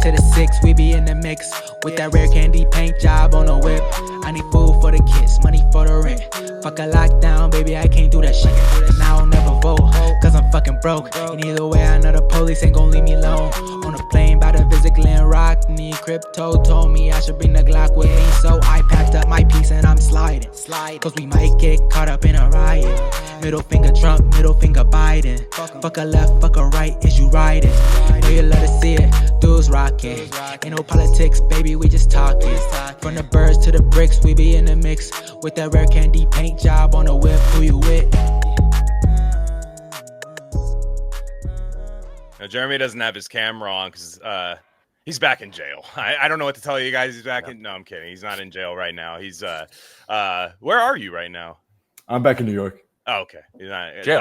to the 6, we be in the mix. With that rare candy paint job on the whip. I need food for the kids, money for the rent. Fuck a lockdown, baby, I can't do that shit. And I don't never vote, cause I'm fucking broke. And either way, I know the police ain't gon' leave me alone. On a plane, bout to visit Glen Rock. Need crypto, told me I should bring the Glock with me. So I packed up my piece and I'm sliding. Cause we might get caught up in a riot. Middle finger Trump, middle finger Biden. Fuck a left, fuck a right, is you riding? Know you love to see it, dudes rocking. Ain't no politics, baby, we just talking. From the birds to the bricks, we be in the mix. With that rare candy paint job on the whip, who you with? Now, Jeremy doesn't have his camera on because he's back in jail. I don't know what to tell you guys. He's back in. No, I'm kidding. He's not in jail right now. He's where are you right now? I'm back in New York. Oh, okay. He's not, jail.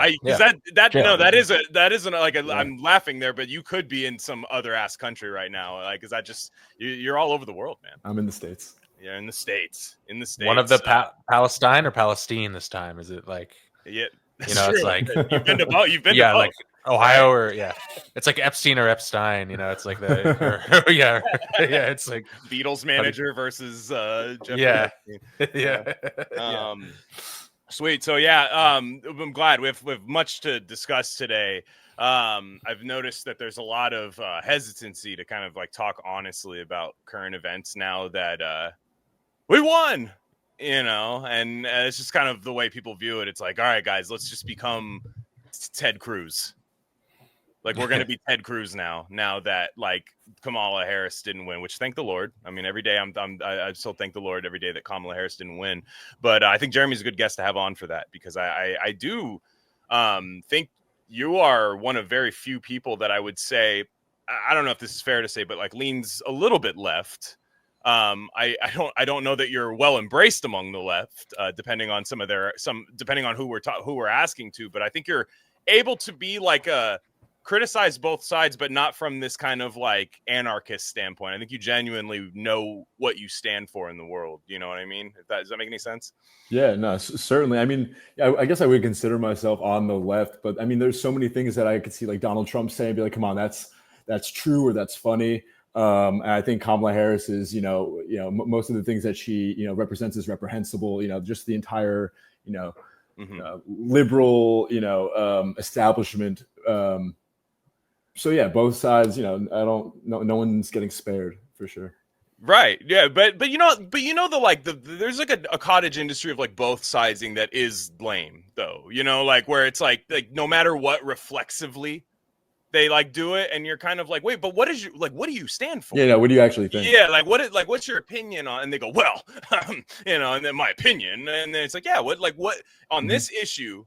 That isn't like I'm laughing there, but you could be in some other ass country right now. Like, is that just you're all over the world, man? I'm in the States. Yeah, in the States. One of the Palestine or Palestine this time? Is it like? Yeah, you know, it's like you've been to both. Like Ohio or it's like Epstein or Epstein. You know, it's like it's like Beatles manager versus Jeff. Yeah. Sweet. So I'm glad we have much to discuss today. I've noticed that there's a lot of hesitancy to kind of like talk honestly about current events now that we won, you know, and it's just kind of the way people view it. It's like, all right, guys, let's just become Ted Cruz. Like, we're going to be Ted Cruz now that like Kamala Harris didn't win, which thank the Lord. I mean, every day I still thank the Lord every day that Kamala Harris didn't win. But I think Jeremy's a good guest to have on for that, because I do think you are one of very few people that I would say, I don't know if this is fair to say, but like leans a little bit left. I don't know that you're well embraced among the left, depending on depending on who we're asking to, but I think you're able to be like criticize both sides, but not from this kind of like anarchist standpoint. I think you genuinely know what you stand for in the world. You know what I mean? Does that make any sense? Yeah, no, certainly. I mean, I guess I would consider myself on the left, but I mean, there's so many things that I could see like Donald Trump saying, be like, come on, that's true, or that's funny. And I think Kamala Harris is, most of the things that she, represents is reprehensible, just the entire, liberal, establishment. So yeah, both sides, no one's getting spared for sure. Right. Yeah. But there's like a cottage industry of like both siding that is lame though, like where it's like no matter what reflexively they like do it, and you're kind of like, wait, but what do you stand for? Yeah, no, what do you actually think? Yeah, what's your opinion on? And they go, well, and then my opinion, and then it's like, yeah, what on this issue,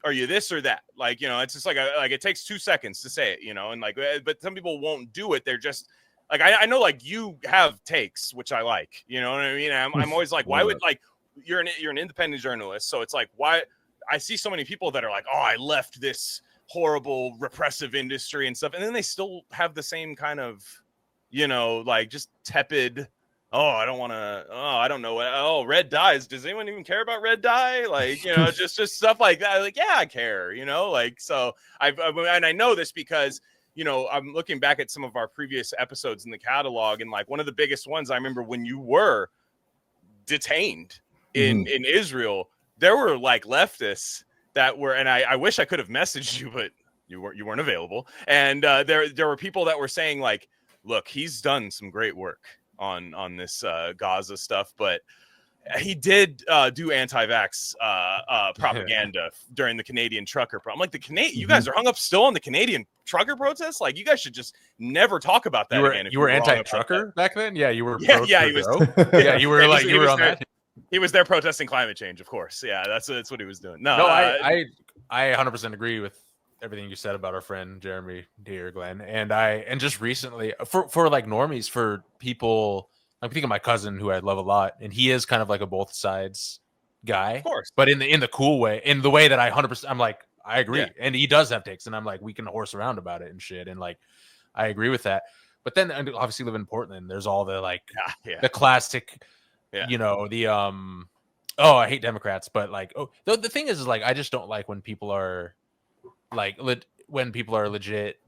are you this or that? Like, it's just like it takes 2 seconds to say it, and like, but some people won't do it. They're just like, I know, like you have takes, which I like, you know what I mean? I'm always like, why would like you're an independent journalist, so it's like, why I see so many people that are like, oh, I left this horrible repressive industry and stuff, and then they still have the same kind of like just tepid, I don't know, red dyes, does anyone even care about red dye, like just stuff like that, like, yeah, I care, like, so and I know this because I'm looking back at some of our previous episodes in the catalog, and like one of the biggest ones, I remember when you were detained in Israel, there were like leftists that were, and I wish I could have messaged you, but you weren't available. And there were people that were saying like, look, he's done some great work on this Gaza stuff, but he did do anti-vax propaganda during the Canadian trucker problem. Like you guys are hung up still on the Canadian trucker protests. Like, you guys should just never talk about that again. You were anti-trucker back then? Yeah, you were. Yeah, he was. Yeah, you were on that. He was there protesting climate change, of course. Yeah, that's what he was doing. No, I 100% agree with everything you said about our friend Jeremy here, Glenn. And just recently, for like normies, for people, I'm thinking of my cousin who I love a lot, and he is kind of like a both sides guy, of course, but in the cool way, in the way that I 100%, I'm like, I agree, yeah. And he does have takes, and I'm like, we can horse around about it and shit, and like, I agree with that. But then, obviously, live in Portland, there's all the like the classic. Yeah. I hate Democrats, but like, the thing is like, I just don't like when people are like, legit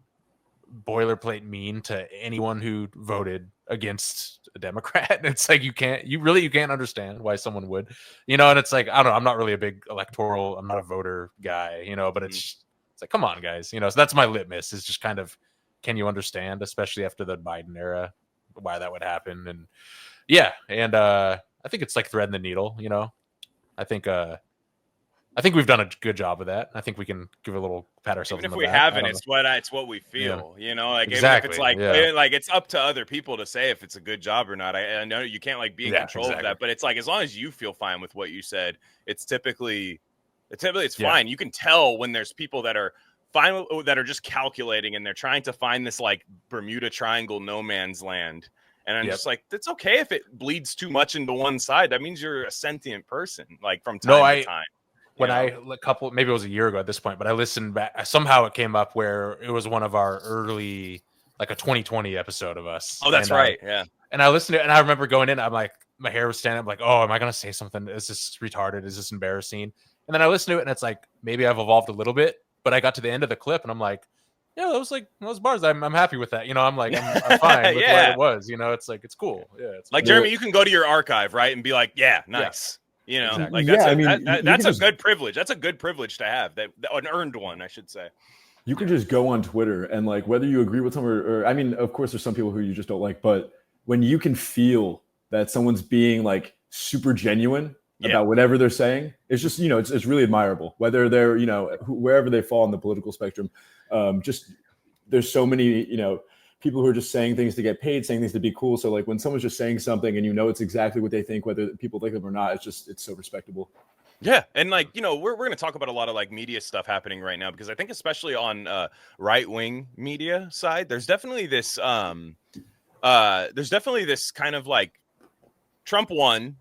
boilerplate mean to anyone who voted against a Democrat. It's like you can't understand why someone would, and it's like, I don't know, I'm not really a big electoral, I'm not a voter guy, but it's like, come on, guys, so that's my litmus, is just kind of, can you understand, especially after the Biden era, why that would happen? And I think it's like threading the needle, I think we've done a good job of that. I think we can give a little pat ourselves even on if the we back. haven't, it's what we feel, like exactly. Even if it's like it's up to other people to say if it's a good job or not. I know you can't like be in control of that, but it's like, as long as you feel fine with what you said, it's typically fine. You can tell when there's people that are fine, that are just calculating, and they're trying to find this like Bermuda Triangle no man's land. And I'm just like, it's okay if it bleeds too much into one side. That means you're a sentient person, like from time to time. When maybe it was a year ago at this point, but I listened back. Somehow it came up where it was one of our early, like a 2020 episode of us. Oh, that's right. Yeah. And I listened to it, and I remember going in, I'm like, my hair was standing up, like, oh, am I going to say something? Is this retarded? Is this embarrassing? And then I listened to it, and it's like, maybe I've evolved a little bit, but I got to the end of the clip, and I'm like, yeah, those bars, I'm happy with that. I'm like, I'm fine with what it was. It's like, it's cool. Yeah. It's like, cool. Jeremy, you can go to your archive, right, and be like, yeah, nice. Yeah. Exactly. That's a good privilege. That's a good privilege to have, that an earned one, I should say. You can just go on Twitter and like, whether you agree with someone or I mean, of course, there's some people who you just don't like, but when you can feel that someone's being like super genuine about whatever they're saying, it's just, it's really admirable, whether they're, wherever they fall on the political spectrum. Just there's so many, people who are just saying things to get paid, saying things to be cool. So like when someone's just saying something and it's exactly what they think, whether people think them or not, it's so respectable. Yeah. And like, we're going to talk about a lot of like media stuff happening right now, because I think especially on right-wing media side, there's definitely this kind of like Trump won,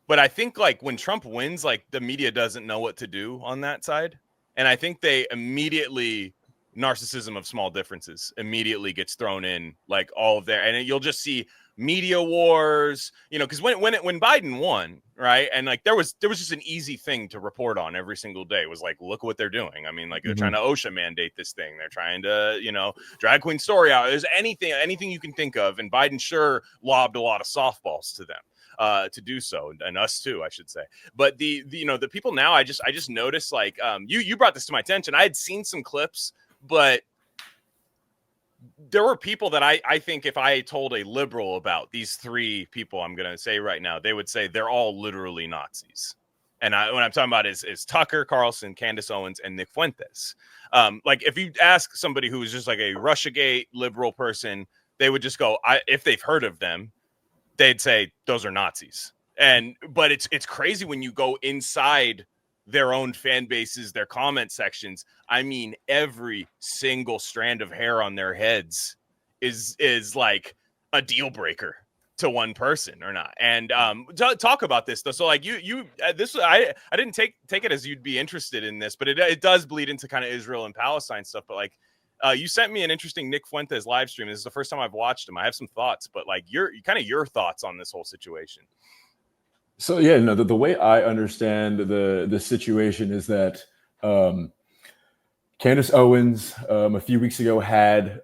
but I think like when Trump wins, like the media doesn't know what to do on that side. And I think they immediately, narcissism of small differences immediately gets thrown in, like all of there, and you'll just see media wars, because when Biden won, right, and like there was just an easy thing to report on every single day. It was like, look what they're doing. I mean, like they're trying to OSHA mandate this thing, they're trying to drag queen story out. There's anything you can think of, and Biden sure lobbed a lot of softballs to them to do so, and us too, I should say. But the people now, I just noticed, like, you brought this to my attention. I had seen some clips, but there were people that I think if I told a liberal about these three people I'm going to say right now, they would say they're all literally Nazis. And what I'm talking about is Tucker Carlson, Candace Owens, and Nick Fuentes. Like if you ask somebody who is just like a Russiagate liberal person, they would just go, if they've heard of them, they'd say those are Nazis. But it's crazy when you go inside their own fan bases, their comment sections. I mean, every single strand of hair on their heads is like a deal breaker to one person or not. And talk about this though. So like I didn't take it as you'd be interested in this, but it does bleed into kind of Israel and Palestine stuff. But like you sent me an interesting Nick Fuentes live stream. This is the first time I've watched him. I have some thoughts, but like your thoughts on this whole situation. So yeah, the way I understand the situation is that Candace Owens a few weeks ago had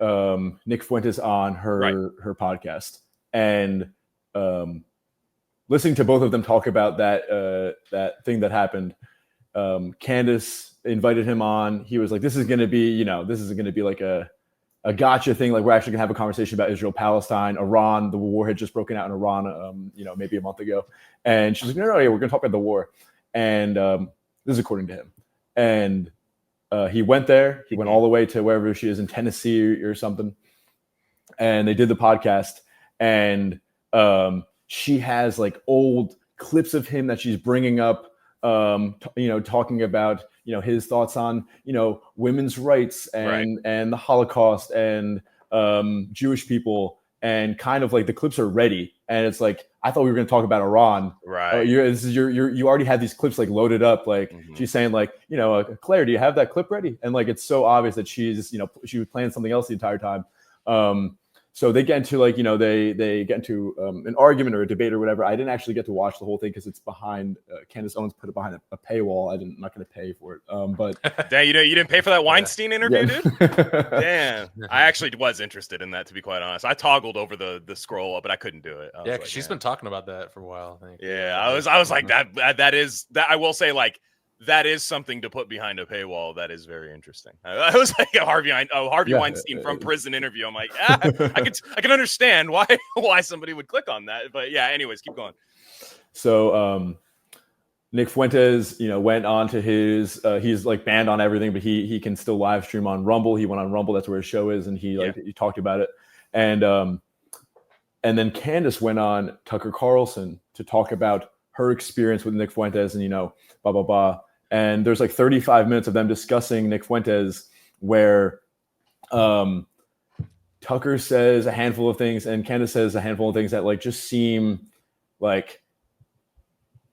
Nick Fuentes on her podcast, and listening to both of them talk about that thing that happened. Candace invited him on. He was like, "This is going to be, this is going to be like a gotcha thing. Like we're actually gonna have a conversation about Israel, Palestine, Iran. The war had just broken out in Iran, maybe a month ago." And she's like, no, yeah, we're gonna talk about the war. And this is according to him. And he went there. He went all the way to wherever she is in Tennessee or something. And they did the podcast. And she has like old clips of him that she's bringing up, talking about, his thoughts on, women's rights and the Holocaust and Jewish people, and kind of like the clips are ready. And it's like, I thought we were going to talk about Iran. Right. You already had these clips like loaded up. Like she's saying like, Claire, do you have that clip ready? And like, it's so obvious that she was planning something else the entire time. so they get into like, they get into an argument or a debate or whatever. I didn't actually get to watch the whole thing because it's behind. Candace Owens put it behind a paywall. I'm not going to pay for it. But Damn, you didn't pay for that Weinstein interview, dude. Damn, I actually was interested in that, to be quite honest. I toggled over the scroll up, but I couldn't do it. Yeah, because she's been talking about that for a while. I think. Yeah, I was like that is that. I will say, like, that is something to put behind a paywall. That is very interesting. I was like a Harvey Weinstein from prison interview. I'm like, I can understand why somebody would click on that. But yeah, anyways, keep going. So Nick Fuentes, went on to his he's like banned on everything, but he can still live stream on Rumble. He went on Rumble, that's where his show is, and he talked about it. And then Candace went on Tucker Carlson to talk about her experience with Nick Fuentes and blah blah blah. And there's like 35 minutes of them discussing Nick Fuentes, where Tucker says a handful of things and Candace says a handful of things that like just seem like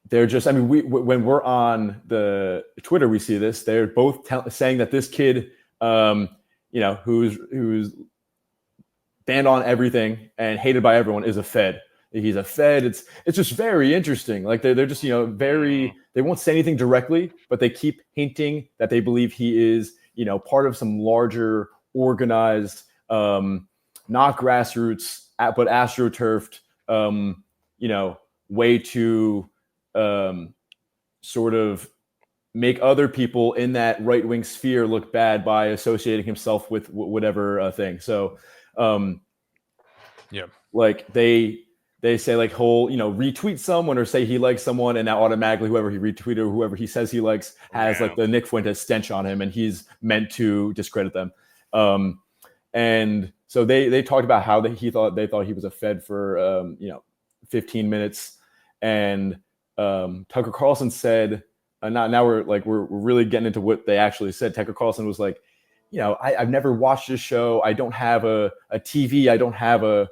they're just. I mean, when we're on the Twitter, we see this. They're both saying that this kid, who's banned on everything and hated by everyone, is a Fed. He's a Fed. It's just very interesting. Like they're just very. They won't say anything directly, but they keep hinting that they believe he is part of some larger organized, not grassroots but astroturfed, way to sort of make other people in that right wing sphere look bad by associating himself with whatever thing. So, like they say like he'll retweet someone or say he likes someone, and now automatically whoever he retweeted or whoever he says he likes has like the Nick Fuentes stench on him, and he's meant to discredit them. And so they talked about how they thought he was a Fed for 15 minutes, and Tucker Carlson said, now we're really getting into what they actually said. Tucker Carlson was like, I've never watched this show. I don't have a TV. I don't have an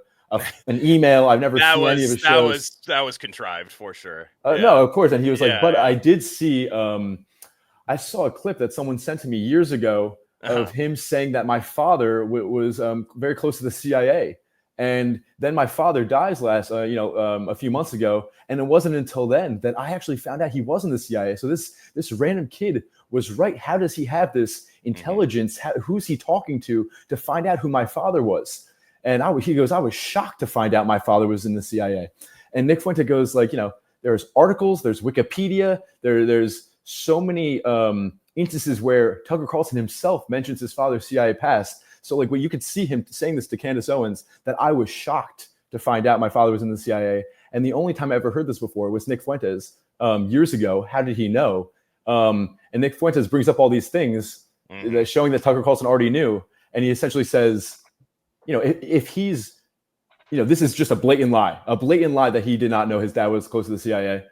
email. I've never seen any of his shows. That was contrived for sure. No, of course. And he was like, but I did see, I saw a clip that someone sent to me years ago of him saying that my father was very close to the CIA. And then my father dies a few months ago. And it wasn't until then that I actually found out he was in the CIA. So this random kid was right. How does he have this intelligence? Who's he talking to find out who my father was? And he goes, I was shocked to find out my father was in the CIA. And Nick Fuente goes like, there's articles, there's Wikipedia, there's so many instances where Tucker Carlson himself mentions his father's CIA past. So like, you could see him saying this to Candace Owens, that I was shocked to find out my father was in the CIA. And the only time I ever heard this before was Nick Fuentes years ago. How did he know? And Nick Fuentes brings up all these things showing that Tucker Carlson already knew. And he essentially says, if he's, this is just a blatant lie that he did not know his dad was close to the CIA.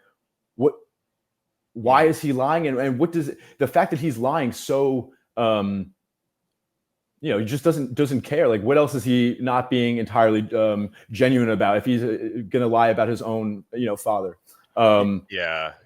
Why is he lying? And what does the fact that he's lying so, he just doesn't care. Like, what else is he not being entirely genuine about if he's going to lie about his own, father?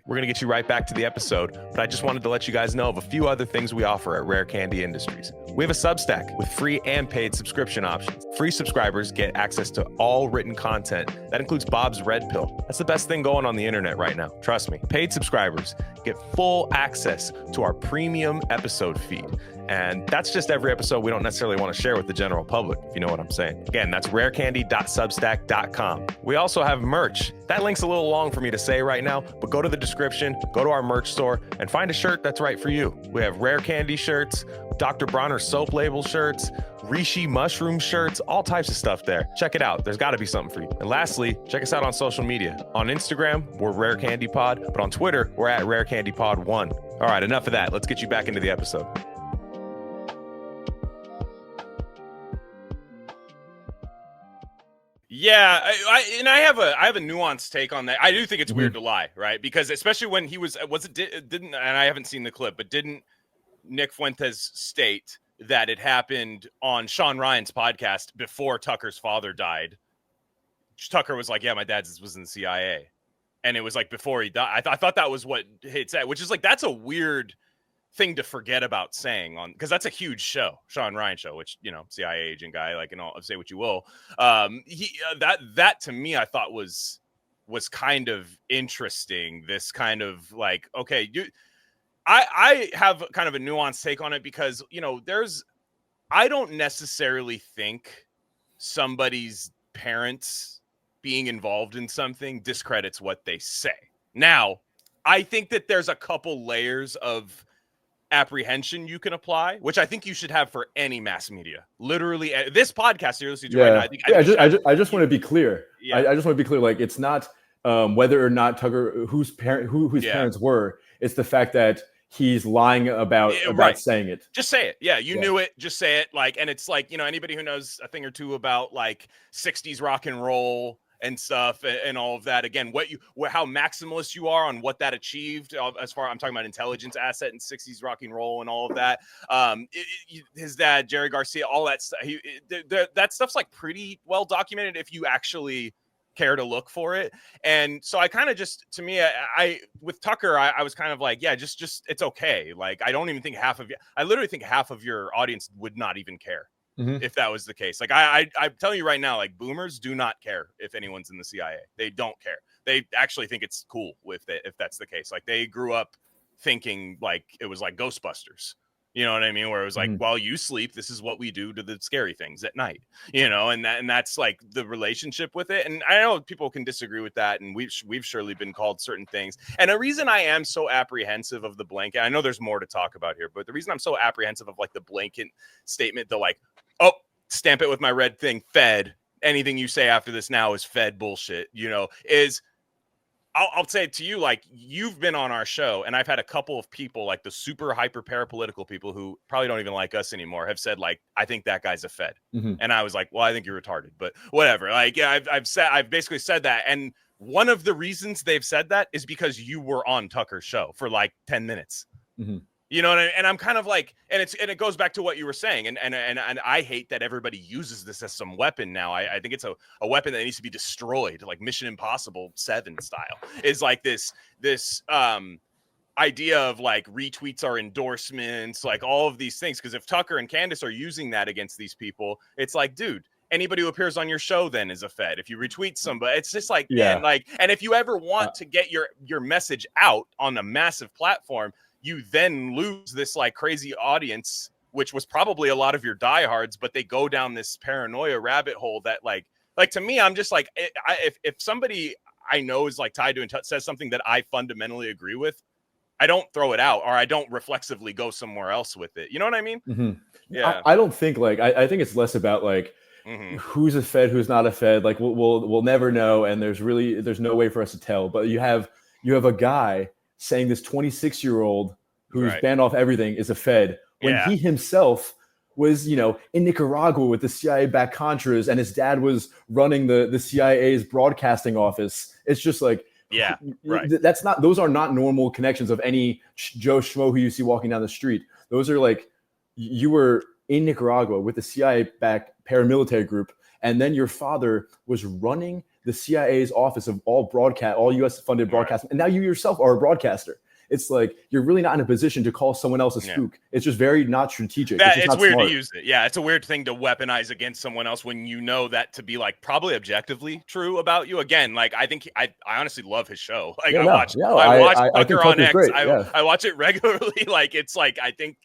We're going to get you right back to the episode, but I just wanted to let you guys know of a few other things we offer at Rare Candy Industries. We have a Substack with free and paid subscription options. Free subscribers get access to all written content. That includes Bob's Red Pill. That's the best thing going on the internet right now. Trust me. Paid subscribers get full access to our premium episode feed. And that's just every episode we don't necessarily want to share with the general public, if you know what I'm saying. Again, that's rarecandy.substack.com. We also have merch. That link's a little long for me to say right now, but go to the description, go to our merch store, and find a shirt that's right for you. We have Rare Candy shirts, Dr. Bronner soap label shirts, Rishi mushroom shirts, all types of stuff there. Check it out. There's got to be something for you. And lastly, check us out on social media. On Instagram, we're Rare Candy Pod, but on Twitter, we're at Rare Candy Pod 1. All right, enough of that. Let's get you back into the episode. Yeah, I have a nuanced take on that. I do think it's weird to lie, right? Because especially when he didn't, and I haven't seen the clip, but didn't Nick Fuentes state that it happened on Sean Ryan's podcast before Tucker's father died? Tucker was like, yeah, my dad was in the CIA. And it was like before he died. I thought that was what it said, which is like, that's a weird thing to forget about saying on, because that's a huge show, Sean Ryan show, which, CIA agent guy, like, say what you will. That to me, I thought was kind of interesting. This kind of like, okay, I have kind of a nuanced take on it because, I don't necessarily think somebody's parents being involved in something discredits what they say. Now, I think that there's a couple layers of apprehension you can apply, which I think you should have for any mass media. Literally, this podcast you're listening to right now. I just want to be clear. Yeah. I just want to be clear. Like, it's not whether or not Tucker, whose parents were. It's the fact that he's lying about saying it. Just say it. Yeah, you knew it. Just say it. Like, and it's like, anybody who knows a thing or two about like 60s rock and roll and stuff and all of that. Again, how maximalist you are on what that achieved, as far I'm talking about intelligence asset and 60s rock and roll and all of that. His dad, Jerry Garcia, all that stuff. That stuff's like pretty well documented if you actually care to look for it. And so I kind of just, to me, I with Tucker, I was kind of like, yeah, just it's okay. Like, I don't even think I literally think half of your audience would not even care. If that was the case. Like, I'm telling you right now, like, boomers do not care if anyone's in the CIA. They don't care. They actually think it's cool if that's the case. Like, they grew up thinking like it was like Ghostbusters. You know what I mean? Where it was like, while you sleep, this is what we do to the scary things at night, and that's like the relationship with it. And I know people can disagree with that. And we've surely been called certain things. And the reason I am so apprehensive of the blanket, I know there's more to talk about here, but the reason I'm so apprehensive of like the blanket statement, the like, oh, stamp it with my red thing, Fed, anything you say after this now is Fed bullshit, is I'll say it to you, like, you've been on our show and I've had a couple of people, like the super hyper parapolitical people who probably don't even like us anymore, have said like, I think that guy's a Fed. And I was like, well, I think you're retarded, but whatever. Like, yeah, I've basically said that. And one of the reasons they've said that is because you were on Tucker's show for like 10 minutes. You know what I mean? And I'm kind of like, and it goes back to what you were saying. And I hate that everybody uses this as some weapon now. I think it's a weapon that needs to be destroyed, like Mission Impossible 7 style. Is like this idea of like retweets are endorsements, like all of these things. Because if Tucker and Candace are using that against these people, it's like, dude, anybody who appears on your show then is a Fed. If you retweet somebody, it's just like, man, like, and if you ever want to get your message out on a massive platform, you then lose this like crazy audience, which was probably a lot of your diehards, but they go down this paranoia rabbit hole that like to me, I'm just like, if somebody I know is like tied to and says something that I fundamentally agree with, I don't throw it out, or I don't reflexively go somewhere else with it. You know what I mean? Yeah. I don't think like, I think it's less about like, who's a Fed, who's not a Fed. Like we'll never know. And there's no way for us to tell, but you have a guy saying this 26-year-old who's banned off everything is a Fed when he himself was, in Nicaragua with the CIA-backed Contras, and his dad was running the CIA's broadcasting office. It's just like, those are not normal connections of any Joe Schmo who you see walking down the street. Those are like, you were in Nicaragua with the CIA-backed paramilitary group, and then your father was running the CIA's office of all U.S. funded broadcasting, and now you yourself are a broadcaster. It's like, you're really not in a position to call someone else a spook. It's just very not strategic. It's weird to use it. Yeah, it's a weird thing to weaponize against someone else when you know that to be like probably objectively true about you. Again, like I think I honestly love his show. Like I watch Tucker on X. I watch it regularly. Like it's like I think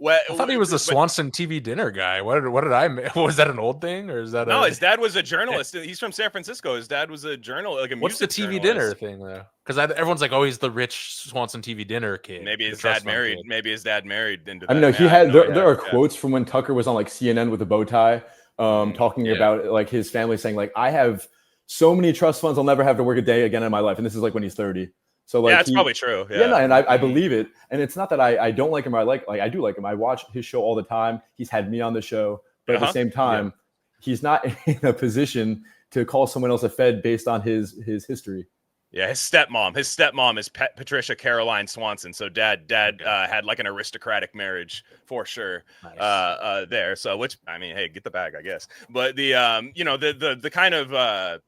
I thought he was the Swanson TV dinner guy. What did I? Was that an old thing, or is that? No, his dad was a journalist. He's from San Francisco. His dad was a journalist, like a What's the TV dinner thing though? Because everyone's like, oh, he's the rich Swanson TV dinner kid. Maybe his dad married. Maybe his dad married into that. I know he had. There are quotes from when Tucker was on like CNN with a bow tie, talking about like his family saying like, I have so many trust funds, I'll never have to work a day again in my life, and this is like when he's 30. So like, that's probably true. Yeah, and I believe it. And it's not that I don't like him. I do like him. I watch his show all the time. He's had me on the show, but at the same time, he's not in a position to call someone else a Fed based on his history. Yeah, his stepmom is Patricia Caroline Swanson. So dad had like an aristocratic marriage for sure. Nice. There. So which, I mean, hey, get the bag, I guess. But the the kind of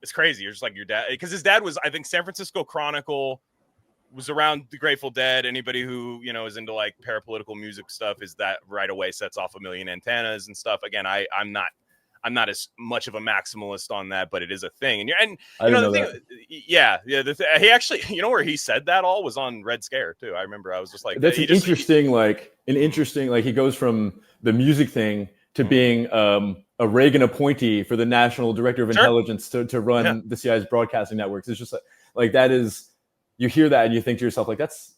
it's crazy. You're just like your dad, because his dad was, I think, San Francisco Chronicle was around the Grateful Dead. Anybody who, you know, is into like parapolitical music stuff is that right away sets off a million antennas and stuff. Again, I'm not as much of a maximalist on that, but it is a thing. And I you know, didn't the know thing, yeah. He actually, you know, where he said that all was on Red Scare too. I remember I was just like, that's an interesting, like he goes from the music thing to being a Reagan appointee for the National Director of Intelligence to run the CIA's broadcasting networks. It's just like that is, you hear that and you think to yourself, like, that's,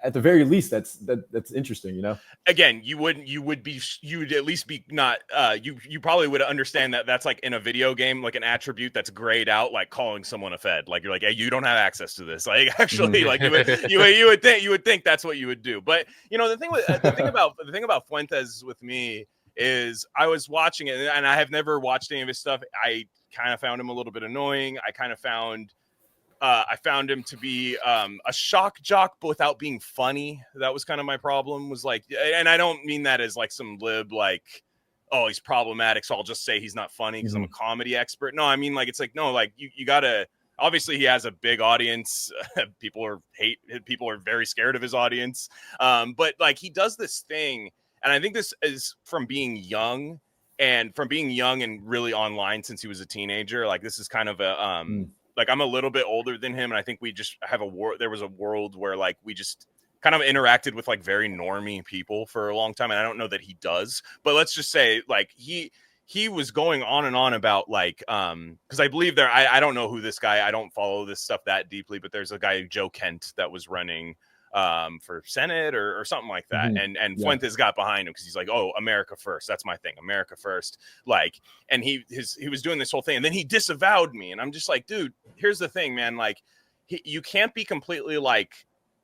at the very least, that's interesting, you know. Again, you would at least be not you probably would understand that that's like in a video game, like an attribute that's grayed out, like calling someone a fed. Like you're like, hey, you don't have access to this. Like actually, like you would think that's what you would do. But you know, the thing about Fuentes with me is I was watching it and I have never watched any of his stuff. I kind of found him a little bit annoying. I found him to be a shock jock, but without being funny. That was kind of my problem, was like, and I don't mean that as like some lib, like, oh, he's problematic, so I'll just say he's not funny because I'm a comedy expert. No, I mean, like, it's like, no, like you gotta, obviously he has a big audience. People are very scared of his audience. But like he does this thing, and I think this is from being young and really online since he was a teenager. Like this is kind of a, like I'm a little bit older than him, and I think we just have there was a world where like we just kind of interacted with like very normie people for a long time, and I don't know that he does, but let's just say like he was going on and on about like because I believe I don't know who this guy, I don't follow this stuff that deeply, but there's a guy, Joe Kent, that was running for Senate or something like that. And Fuentes got behind him because he's like, oh, America first. That's my thing. America first. Like, and he was doing this whole thing, and then he disavowed me. And I'm just like, dude, here's the thing, man. Like, you can't be completely like,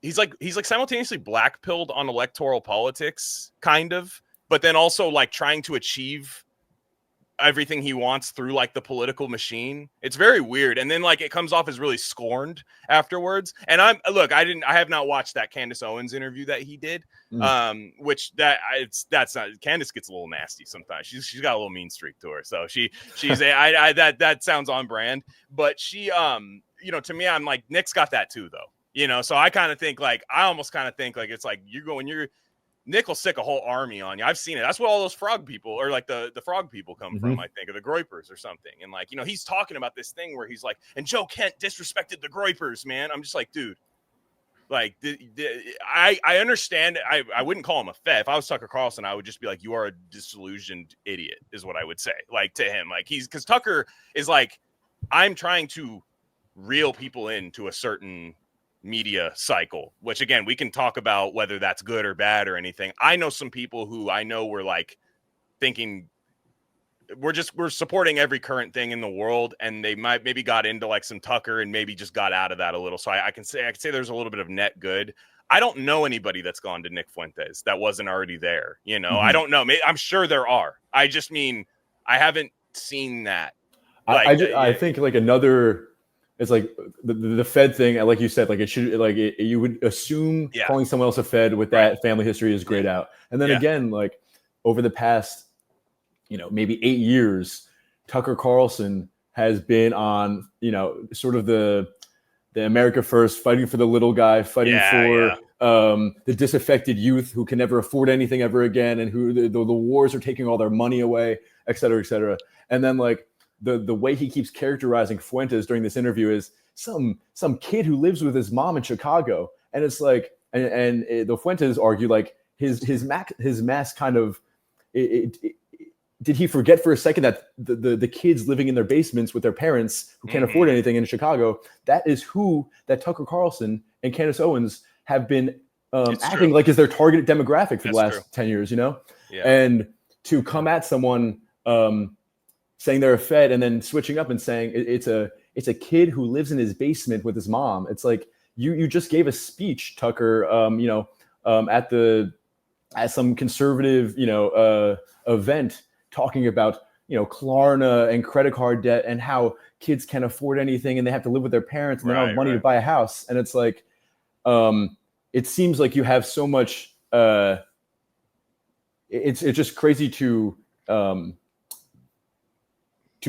he's like simultaneously black-pilled on electoral politics, kind of, but then also like trying to achieve everything he wants through like the political machine. It's very weird. And then like it comes off as really scorned afterwards. And I have not watched that Candace Owens interview that he did. Which that's not, Candace gets a little nasty sometimes. She's got a little mean streak to her. So she's that sounds on brand. But she you know, to me, I'm like, Nick's got that too though. You know, so I almost kind of think like it's like Nick will sick a whole army on you. I've seen it. That's what all those frog people, or like the frog people, come from, I think, or the Groypers or something. And like, you know, he's talking about this thing where he's like, and Joe Kent disrespected the Groypers, man. I'm just like, dude, like, I understand. I wouldn't call him a fed. If I was Tucker Carlson, I would just be like, you are a disillusioned idiot, is what I would say. Like to him, like because Tucker is like, I'm trying to reel people into a certain media cycle, which again, we can talk about whether that's good or bad or anything. I know some people who I know were like thinking we're supporting every current thing in the world, and they maybe got into like some Tucker and maybe just got out of that a little. So I can say there's a little bit of net good. I don't know anybody that's gone to Nick Fuentes that wasn't already there. You know, I don't know. I'm sure there are. I just mean I haven't seen that. Like, I think like another. It's like the Fed thing, like you said, like it should, like you would assume calling someone else a Fed with that family history is grayed out. And then again, like over the past, you know, maybe 8 years, Tucker Carlson has been on, you know, sort of the America first, fighting for the little guy, fighting for the disaffected youth who can never afford anything ever again, and who the wars are taking all their money away, et cetera, et cetera. And then like, the way he keeps characterizing Fuentes during this interview is some kid who lives with his mom in Chicago, and it's like, and the Fuentes argue like his mass kind of did he forget for a second that the kids living in their basements with their parents who can't afford anything in Chicago, that is who that Tucker Carlson and Candace Owens have been acting like is their target demographic for the last 10 years, you know, and to come at someone. Saying they're a Fed and then switching up and saying it's a kid who lives in his basement with his mom. It's like you just gave a speech, Tucker, at some conservative, event talking about, Klarna and credit card debt and how kids can't afford anything and they have to live with their parents and they don't have money to buy a house. And it's like, it seems like you have so much, it's just crazy to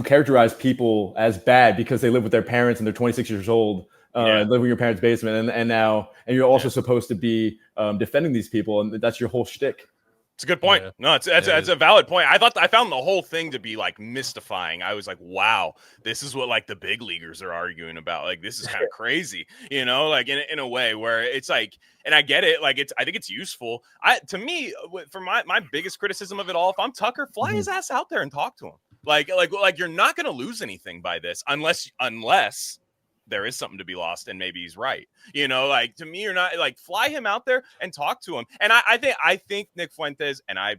characterize people as bad because they live with their parents and they're 26 years old living in your parents' basement, and now you're also supposed to be defending these people, and that's your whole shtick. It's a good point. Yeah. No, that's a valid point. I found the whole thing to be like mystifying. I was like, wow, this is what like the big leaguers are arguing about. Like, this is kind of crazy, you know, like in a way where it's like, and I get it. Like, I think it's useful. To me, for my biggest criticism of it all, if I'm Tucker, fly his ass out there and talk to him. Like you're not going to lose anything by this unless there is something to be lost and maybe he's right. You know, like to me, you're not like fly him out there and talk to him. And I think Nick Fuentes, and I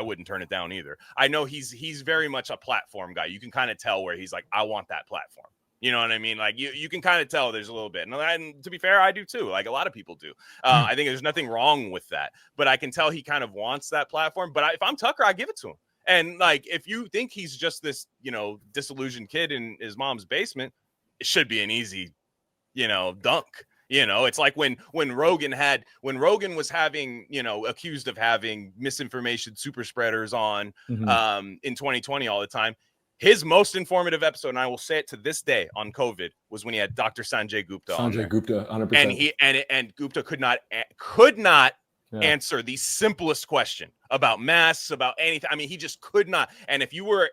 wouldn't turn it down either. I know he's very much a platform guy. You can kind of tell where he's like, I want that platform. You know what I mean? Like you can kind of tell there's a little bit. And to be fair, I do too. Like a lot of people do. I think there's nothing wrong with that, but I can tell he kind of wants that platform. But if I'm Tucker, I give it to him. And like, if you think he's just this, you know, disillusioned kid in his mom's basement, it should be an easy, you know, dunk. You know, it's like when Rogan was having, you know, accused of having misinformation super spreaders on in 2020 all the time. His most informative episode, and I will say it to this day on COVID, was when he had Dr. Sanjay Gupta on there. 100%. And Gupta could not answer the simplest question about masks, about anything. I mean, he just could not. And if you were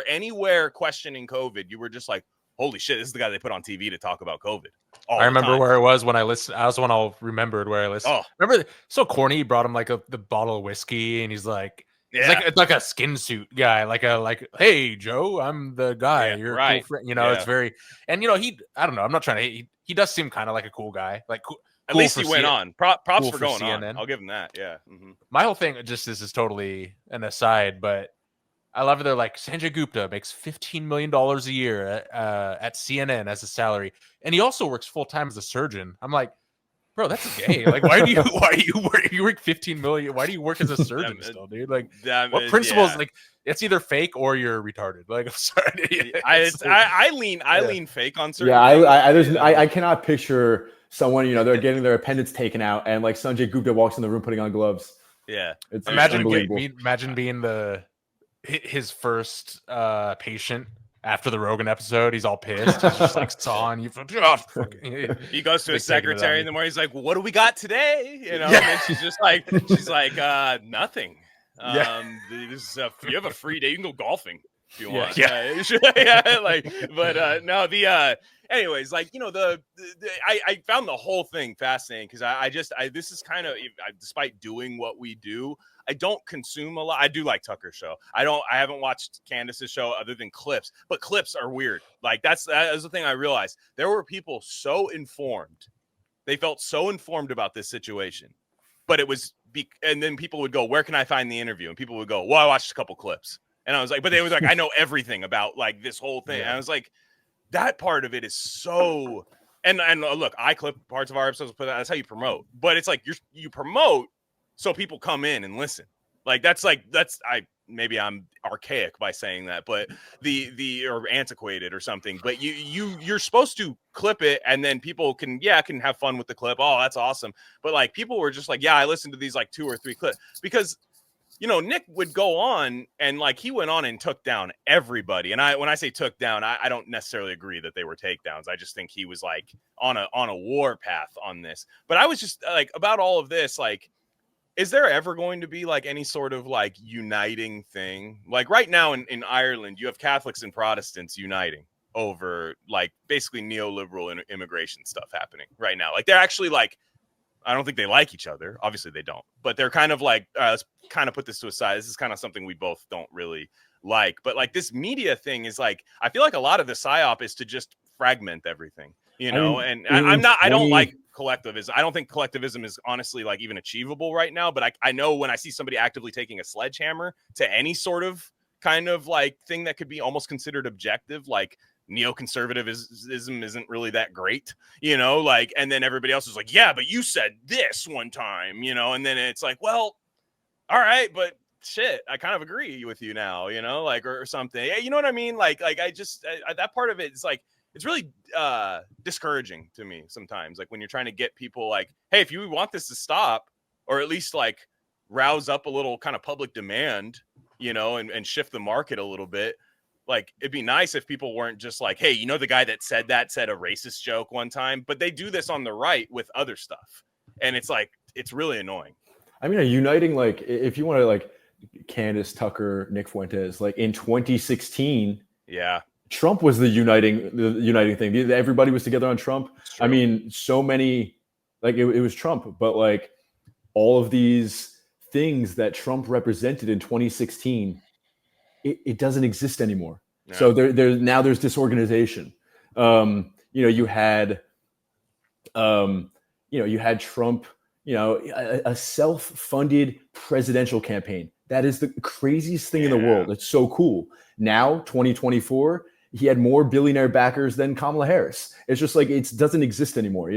anywhere questioning COVID, you were just like, holy shit, this is the guy they put on TV to talk about COVID. I remember where it was when I listened. I was the one I remembered where I listened. Oh, remember, so corny. He brought him like the bottle of whiskey, and he's like, it's like a skin suit guy, like hey Joe, I'm the guy. Yeah, You're right. a cool friend. You know, it's very, and you know, I don't know. I'm not trying to. He does seem kind of like a cool guy. Like cool. At least he went on. Props cool for going CNN. on. I'll give him that. Yeah. Mm-hmm. My whole thing, just this is totally an aside, but I love it. They're like, Sanjay Gupta makes $15 million a year at CNN as a salary, and he also works full time as a surgeon. I'm like, bro, that's gay. Like, why do you work 15 million? Why do you work as a surgeon still, dude? Like, what principles? Like, it's either fake or you're retarded. Like, I'm sorry. I lean fake on certain. Yeah, I cannot picture someone, you know, they're getting their appendix taken out, and like Sanjay Gupta walks in the room putting on gloves. Yeah, it's imagine being his first patient after the Rogan episode. He's all pissed. He's just like sawing you. He goes to his secretary in the morning. He's like, well, "What do we got today?" You know, and then she's like, "Nothing. This is you have a free day. You can go golfing if you want." Anyways, like, you know, I found the whole thing fascinating because this is kind of, despite doing what we do, I don't consume a lot. I do like Tucker's show. I haven't watched Candace's show other than clips, but clips are weird. Like that's the thing I realized. There were people so informed. They felt so informed about this situation, but it was, and then people would go, "Where can I find the interview?" And people would go, "Well, I watched a couple clips." And I was like, but they was like, "I know everything about like this whole thing." Yeah. And I was like, that part of it is so, and look, I clip parts of our episodes, but that's how you promote. But it's like you promote so people come in and listen. Like maybe I'm archaic by saying that, but or antiquated or something. But you're supposed to clip it, and then people can have fun with the clip. Oh, that's awesome. But like people were just like, yeah, I listened to these like 2 or 3 clips because, you know, Nick would go on and like he went on and took down everybody. And when I say took down, I don't necessarily agree that they were takedowns. I just think he was like on a war path on this. But I was just like, about all of this, like, is there ever going to be like any sort of like uniting thing? Like right now in Ireland, you have Catholics and Protestants uniting over like basically neoliberal immigration stuff happening right now. Like they're actually like, I don't think they like each other. Obviously they don't, but they're kind of like, let's kind of put this to a side. This is kind of something we both don't really like, but like this media thing is like, I feel like a lot of the psyop is to just fragment everything, you know? I don't like collectivism. I don't think collectivism is honestly like even achievable right now, but I know when I see somebody actively taking a sledgehammer to any sort of kind of like thing that could be almost considered objective, like neoconservatism isn't really that great, you know, like, and then everybody else is like, yeah, but you said this one time, you know, and then it's like, well, all right, but shit, I kind of agree with you now, you know, like, or something. You know what I mean? Like I just, that part of it is like, it's really discouraging to me sometimes. Like when you're trying to get people like, hey, if you want this to stop, or at least like rouse up a little kind of public demand, you know, and shift the market a little bit, like, it'd be nice if people weren't just like, hey, you know, the guy that said a racist joke one time, but they do this on the right with other stuff. And it's like, it's really annoying. I mean, uniting, like, if you want to, like, Candace, Tucker, Nick Fuentes, like in 2016, yeah, Trump was the uniting thing. Everybody was together on Trump. I mean, so many, like, it was Trump, but like all of these things that Trump represented in 2016, it doesn't exist anymore. Yeah. So there's disorganization. You had Trump, a self-funded presidential campaign. That is the craziest thing in the world. It's so cool. Now, 2024, he had more billionaire backers than Kamala Harris. It's just like, it doesn't exist anymore,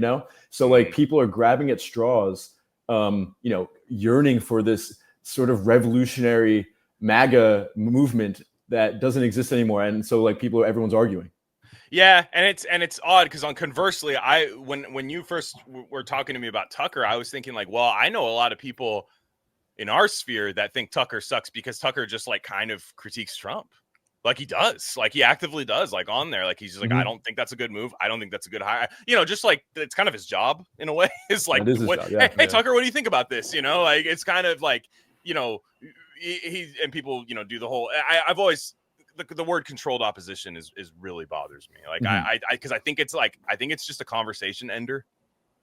So like, people are grabbing at straws, yearning for this sort of revolutionary MAGA movement that doesn't exist anymore. And so like, everyone's arguing. Yeah, and it's odd because conversely, when you first were talking to me about Tucker, I was thinking like, well, I know a lot of people in our sphere that think Tucker sucks because Tucker just like kind of critiques Trump. Like he does, like he actively does, like on there, like he's just like, I don't think that's a good move. I don't think that's a good hire. Just like it's kind of his job in a way. It's like, hey, Tucker, what do you think about this? Like it's kind of like, he and people, do the whole. I've always the word controlled opposition is really bothers me. Like because I think it's just a conversation ender.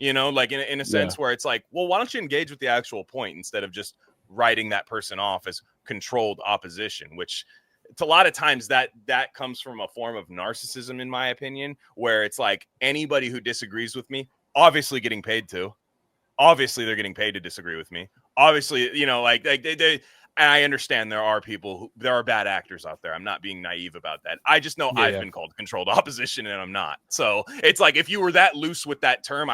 Like in a sense where it's like, well, why don't you engage with the actual point instead of just writing that person off as controlled opposition, which it's a lot of times that comes from a form of narcissism, in my opinion, where it's like anybody who disagrees with me, obviously getting paid to, obviously they're getting paid to disagree with me. Obviously, like they and I understand there are bad actors out there. I'm not being naive about that. I just know I've been called controlled opposition and I'm not. So it's like, if you were that loose with that term,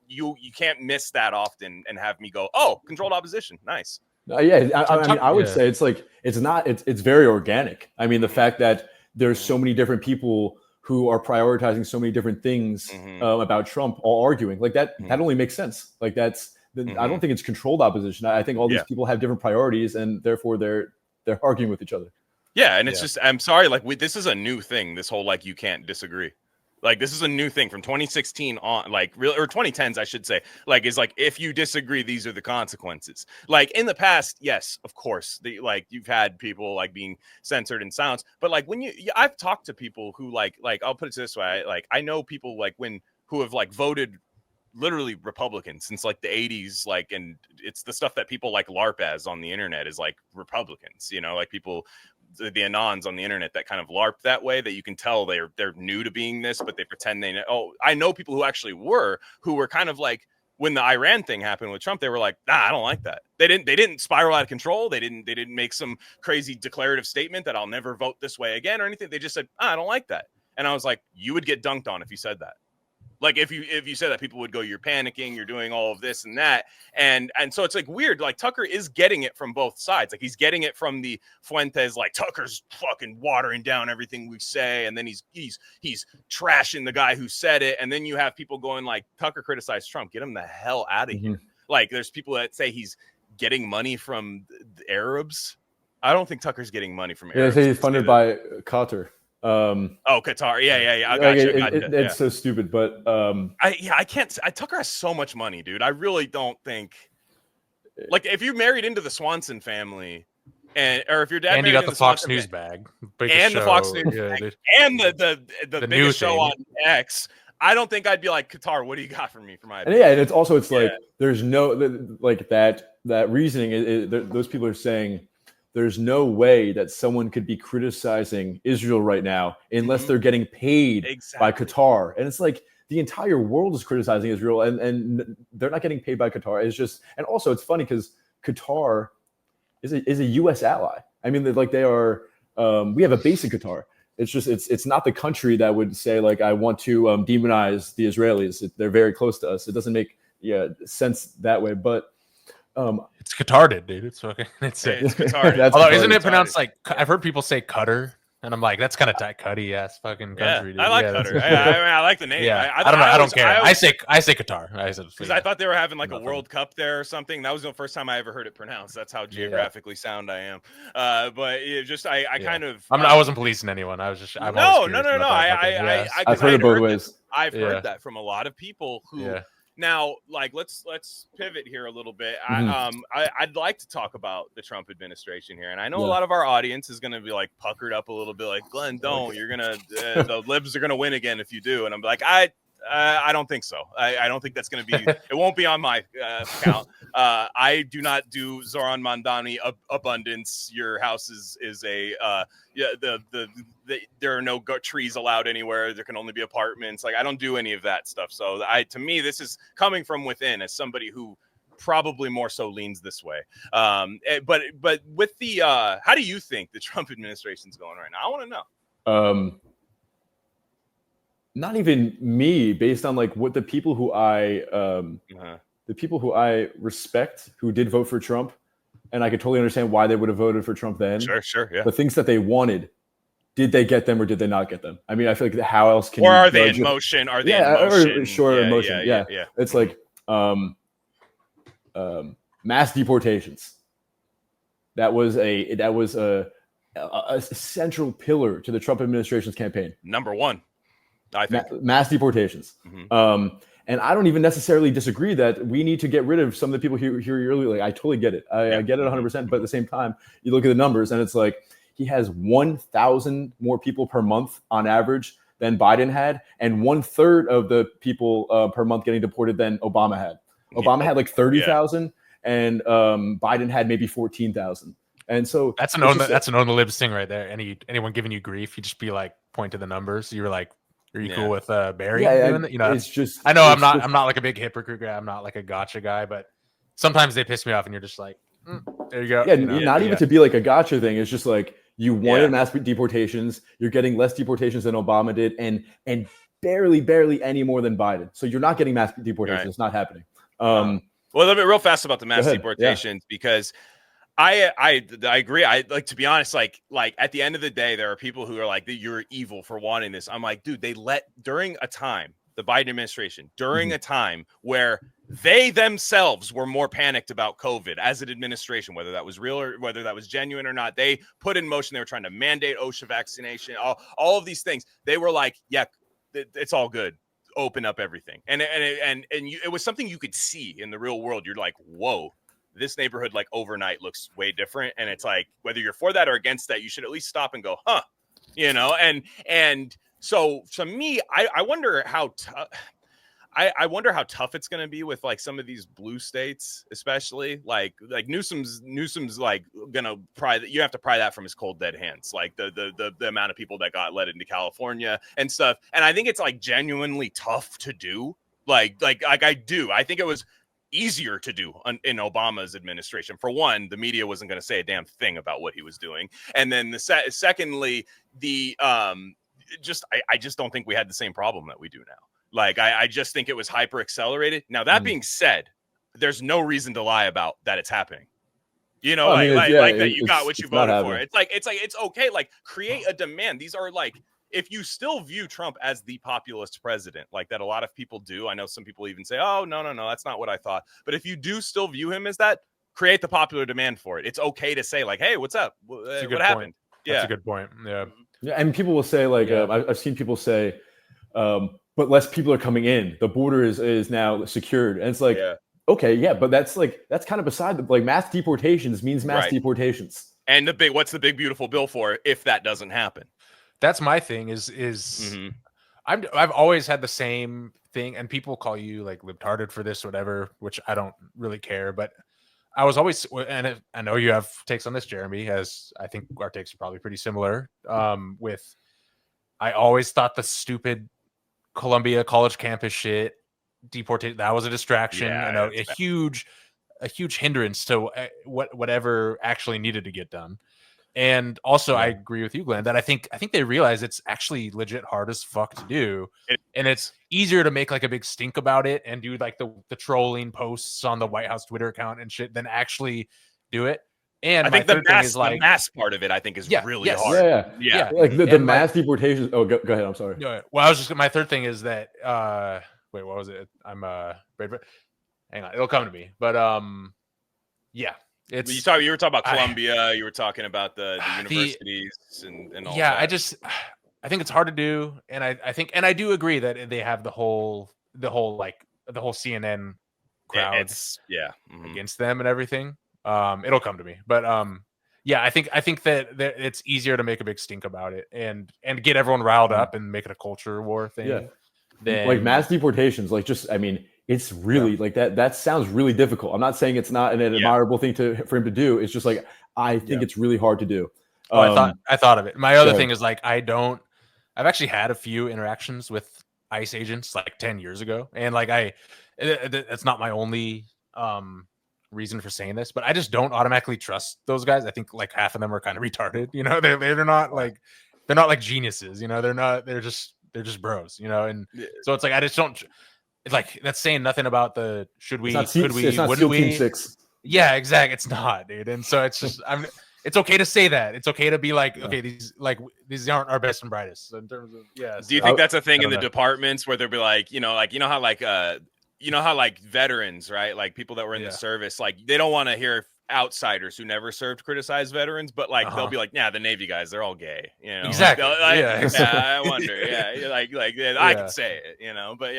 you can't miss that often and have me go, oh, controlled opposition. Nice. I would say it's like, it's very organic. I mean, the fact that there's so many different people who are prioritizing so many different things about Trump, all arguing like that, that only makes sense. Like I don't think it's controlled opposition. I think all these people have different priorities and therefore they're arguing with each other. Yeah. And it's just, I'm sorry, like this is a new thing. This whole, like, you can't disagree. Like, this is a new thing from 2016 on, like, or 2010s, I should say. Like, is like, if you disagree, these are the consequences. Like, in the past, yes, of course, you've had people like being censored and silenced. But like, when I've talked to people who like I'll put it this way, like I know people like who have like voted literally Republican since like the 80s, like, and it's the stuff that people like LARP as on the internet is like Republicans, like people, the anons on the internet that kind of LARP that way, that you can tell they're new to being this, but they pretend they know. Oh, I know people who actually were kind of like, when the Iran thing happened with Trump, they were like, nah, I don't like that. They didn't spiral out of control. They didn't make some crazy declarative statement that I'll never vote this way again or anything. They just said, I don't like that. And I was like, you would get dunked on if you said that. Like if you said that, people would go, you're panicking, you're doing all of this and that. And so it's like weird. Like Tucker is getting it from both sides. Like he's getting it from the Fuentes, like Tucker's fucking watering down everything we say. And then he's trashing the guy who said it. And then you have people going like, Tucker criticized Trump. Get him the hell out of here. Like there's people that say he's getting money from the Arabs. I don't think Tucker's getting money from Arabs. Yeah, he's funded by Qatar. Qatar. Yeah. I got you. It's so stupid, but I can't. Tucker has so much money, dude. I really don't think. Like, if you married into the Swanson family, or if your dad and you got the Fox News bag, and the Fox News bag, and the biggest show on X, I don't think I'd be like, Qatar, what do you got for me for my opinion? And it's like there's no like that reasoning. Those people are saying there's no way that someone could be criticizing Israel right now unless they're getting paid by Qatar. And it's like the entire world is criticizing Israel and they're not getting paid by Qatar. It's just, and also it's funny because Qatar is a U.S. ally. I mean, like they are, we have a base in Qatar. It's just, it's not the country that would say like, I want to demonize the Israelis. They're very close to us. It doesn't make sense that way, but it's Qatar, dude. It's fucking. It's Qatar. That's although isn't it pronounced like, I've heard people say Qatar And I'm like, that's kind of tight, Cuddy ass fucking country, dude. I like that's- Qatar. I like the name. Yeah, I don't know. I don't care. I say Qatar. Because I thought they were having like a World Cup there or something. That was the first time I ever heard it pronounced. That's how geographically sound I am. But it just I kind of I wasn't policing anyone. I was just no. I've heard it both ways. I've heard that from a lot of people who now, like, let's pivot here a little bit. I'd like to talk about the Trump administration here, and I know a lot of our audience is going to be like puckered up a little bit, like, Glenn, don't. You're gonna the libs are gonna win again if you do, and I'm like, I don't think so. I don't think that's going to be. It won't be on my account. I do not do Zoran Mandani abundance. Your house is a there are no trees allowed anywhere. There can only be apartments. Like, I don't do any of that stuff. So to me, this is coming from within as somebody who probably more so leans this way. But with the how do you think the Trump administration's going right now? I want to know. Not even me, based on like what the people who I respect who did vote for Trump, and I could totally understand why they would have voted for Trump then. Sure, yeah. The things that they wanted, did they get them or did they not get them? I mean, I feel like how else can or you are they in motion? Are they in motion? In motion. Yeah. It's like mass deportations. That was a central pillar to the Trump administration's campaign. Number one. I think mass deportations. And I don't even necessarily disagree that we need to get rid of some of the people here illegally. I totally get it. I get it 100%. But at the same time, you look at the numbers and it's like he has 1,000 more people per month on average than Biden had, and 1/3 of the people per month getting deported than Obama had. Obama had like 30,000, and Biden had maybe 14,000. And so that's an own the libs thing right there. Anyone giving you grief, you just be like, point to the numbers. You were like, are you cool with Barry doing it? You know, it's just. I know I'm not like a big hypocrite guy. I'm not like a gotcha guy, but sometimes they piss me off, and you're just like, there you go. Yeah, not even to be like a gotcha thing. It's just like you wanted mass deportations. You're getting less deportations than Obama did, and barely any more than Biden. So you're not getting mass deportations. Right. It's not happening. Well, a little bit real fast about the mass deportations because. I agree. I like, to be honest, like at the end of the day, there are people who are like, you're evil for wanting this. I'm like, dude, during a time, the Biden administration, during a time where they themselves were more panicked about COVID as an administration, whether that was real or whether that was genuine or not, they put in motion, they were trying to mandate OSHA vaccination, all of these things. They were like, yeah, it's all good. Open up everything. And it was something you could see in the real world. You're like, whoa. This neighborhood, like overnight, looks way different. And it's like, whether you're for that or against that, you should at least stop and go, huh, you know? And so to me, I wonder how I wonder how tough it's going to be with like some of these blue states, especially like Newsom's like going to you have to pry that from his cold dead hands. Like the amount of people that got let into California and stuff. And I think it's like genuinely tough to do. Like I do. I think it was easier to do in Obama's administration. For one, the media wasn't going to say a damn thing about what he was doing, and then secondly, I just don't think we had the same problem that we do now. Like I just think it was hyper accelerated. Now that being said, there's no reason to lie about that it's happening. You know, that you got what you voted for. It's like it's okay. Like create a demand. These are like. If you still view Trump as the populist president, like that a lot of people do, I know some people even say, oh, no, that's not what I thought. But if you do still view him as that, create the popular demand for it. It's okay to say like, hey, what's up? What happened? That's a good point. Yeah. And people will say like, I've seen people say, but less people are coming in. The border is now secured. And it's like, okay, but that's kind of beside the, like mass deportations means mass deportations. And what's the big, beautiful bill for if that doesn't happen? That's my thing is I've always had the same thing, and people call you like libtarded for this or whatever, which I don't really care, but I was always, and I know you have takes on this, Jeremy, as I think our takes are probably pretty similar. I always thought the stupid Columbia college campus shit deported, that was a distraction and a huge hindrance to whatever actually needed to get done. And also, I agree with you, Glenn, that I think they realize it's actually legit hard as fuck to do, and it's easier to make like a big stink about it and do like the trolling posts on the White House Twitter account and shit than actually do it. And I think the mass part of it, I think, is really hard. Yeah. Like the mass deportations. Oh, go ahead. I'm sorry. No, well, I was just my third thing is that wait, what was it? I'm hang on, it'll come to me. But yeah, it's you were talking about Columbia. You were talking about the universities and all. Yeah, that. I think it's hard to do, and I think, and I do agree that they have the whole CNN crowd against them and everything. It'll come to me, but yeah, I think that it's easier to make a big stink about it and get everyone riled up and make it a culture war thing. Yeah, like mass deportations. Like it's really like that. That sounds really difficult. I'm not saying it's not an admirable thing for him to do. It's just like I think it's really hard to do. I thought of it. My other thing is like I've actually had a few interactions with ICE agents like 10 years ago, and like it's not my only reason for saying this, but I just don't automatically trust those guys. I think like half of them are kind of retarded. You know, they're not like geniuses. You know, they're just bros. You know, and so it's like I just don't. It's like that's saying nothing about the should we, could we, it's not wouldn't we? Team 6. Yeah, exactly. It's not, dude. And so it's just it's okay to say that. It's okay to be like, okay, these aren't our best and brightest. So in terms of do you think that's a thing in the departments where they'll be like, you know how like veterans, right? Like people that were in the service, like they don't want to hear outsiders who never served criticize veterans, but like they'll be like, yeah, the Navy guys, they're all gay, you know. Exactly. I wonder. Yeah, I can say it, you know. But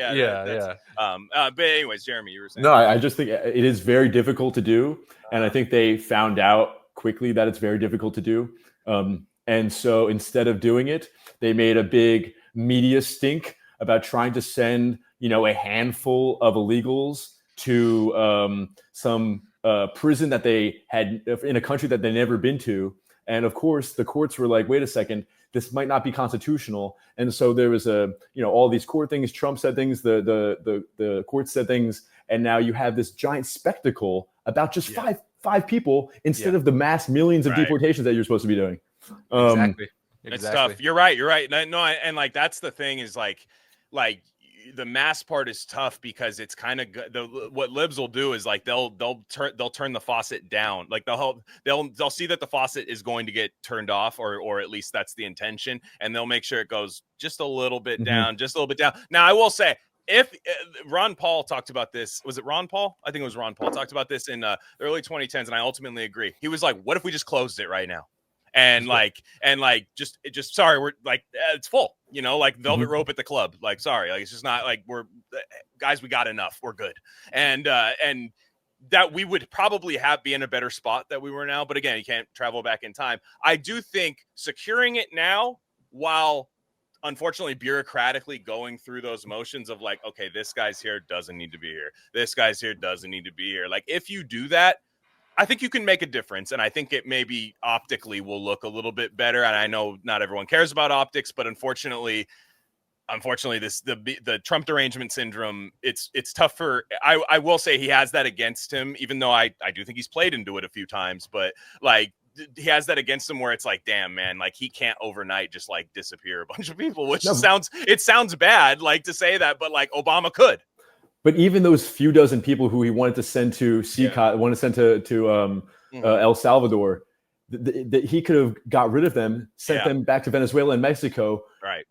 but anyways, Jeremy, you were saying. No, I just think it is very difficult to do, and I think they found out quickly that it's very difficult to do. And so instead of doing it, they made a big media stink about trying to send a handful of illegals to some prison that they had in a country that they'd never been to. And of course, the courts were like, wait a second, this might not be constitutional. And so there was all these court things. Trump said things, the courts said things. And now you have this giant spectacle about just five people instead of the mass millions of deportations that you're supposed to be doing. Exactly. It's tough. You're right. No, and like, that's the thing is like the mass part is tough because it's kind of what libs will do is like they'll turn the faucet down, like they'll see that the faucet is going to get turned off, or at least that's the intention, and they'll make sure it goes just a little bit down, just a little bit down. Now I will say, if Ron Paul talked about this, was it Ron Paul? I think it was Ron Paul talked about this in the early 2010s, and I ultimately agree. He was like, what if we just closed it right now? And just sorry, we're like, it's full, like velvet rope at the club. Like, sorry, like it's just not like we're guys, we got enough, we're good. And that we would probably be in a better spot that we were now. But again, you can't travel back in time. I do think securing it now, while unfortunately bureaucratically going through those motions of like, okay, this guy's here, doesn't need to be here. This guy's here, doesn't need to be here. Like, if you do that, I think you can make a difference, and I think it maybe optically will look a little bit better. And I know not everyone cares about optics, but unfortunately, the Trump derangement syndrome, it's tough for. I will say he has that against him, even though I do think he's played into it a few times. But like, he has that against him where it's like, damn, man, like he can't overnight just like disappear a bunch of people, which sounds bad, like to say that, but like Obama could. But even those few dozen people who he wanted to send to wanted to send to El Salvador, he could have got rid of them, sent them back to Venezuela and Mexico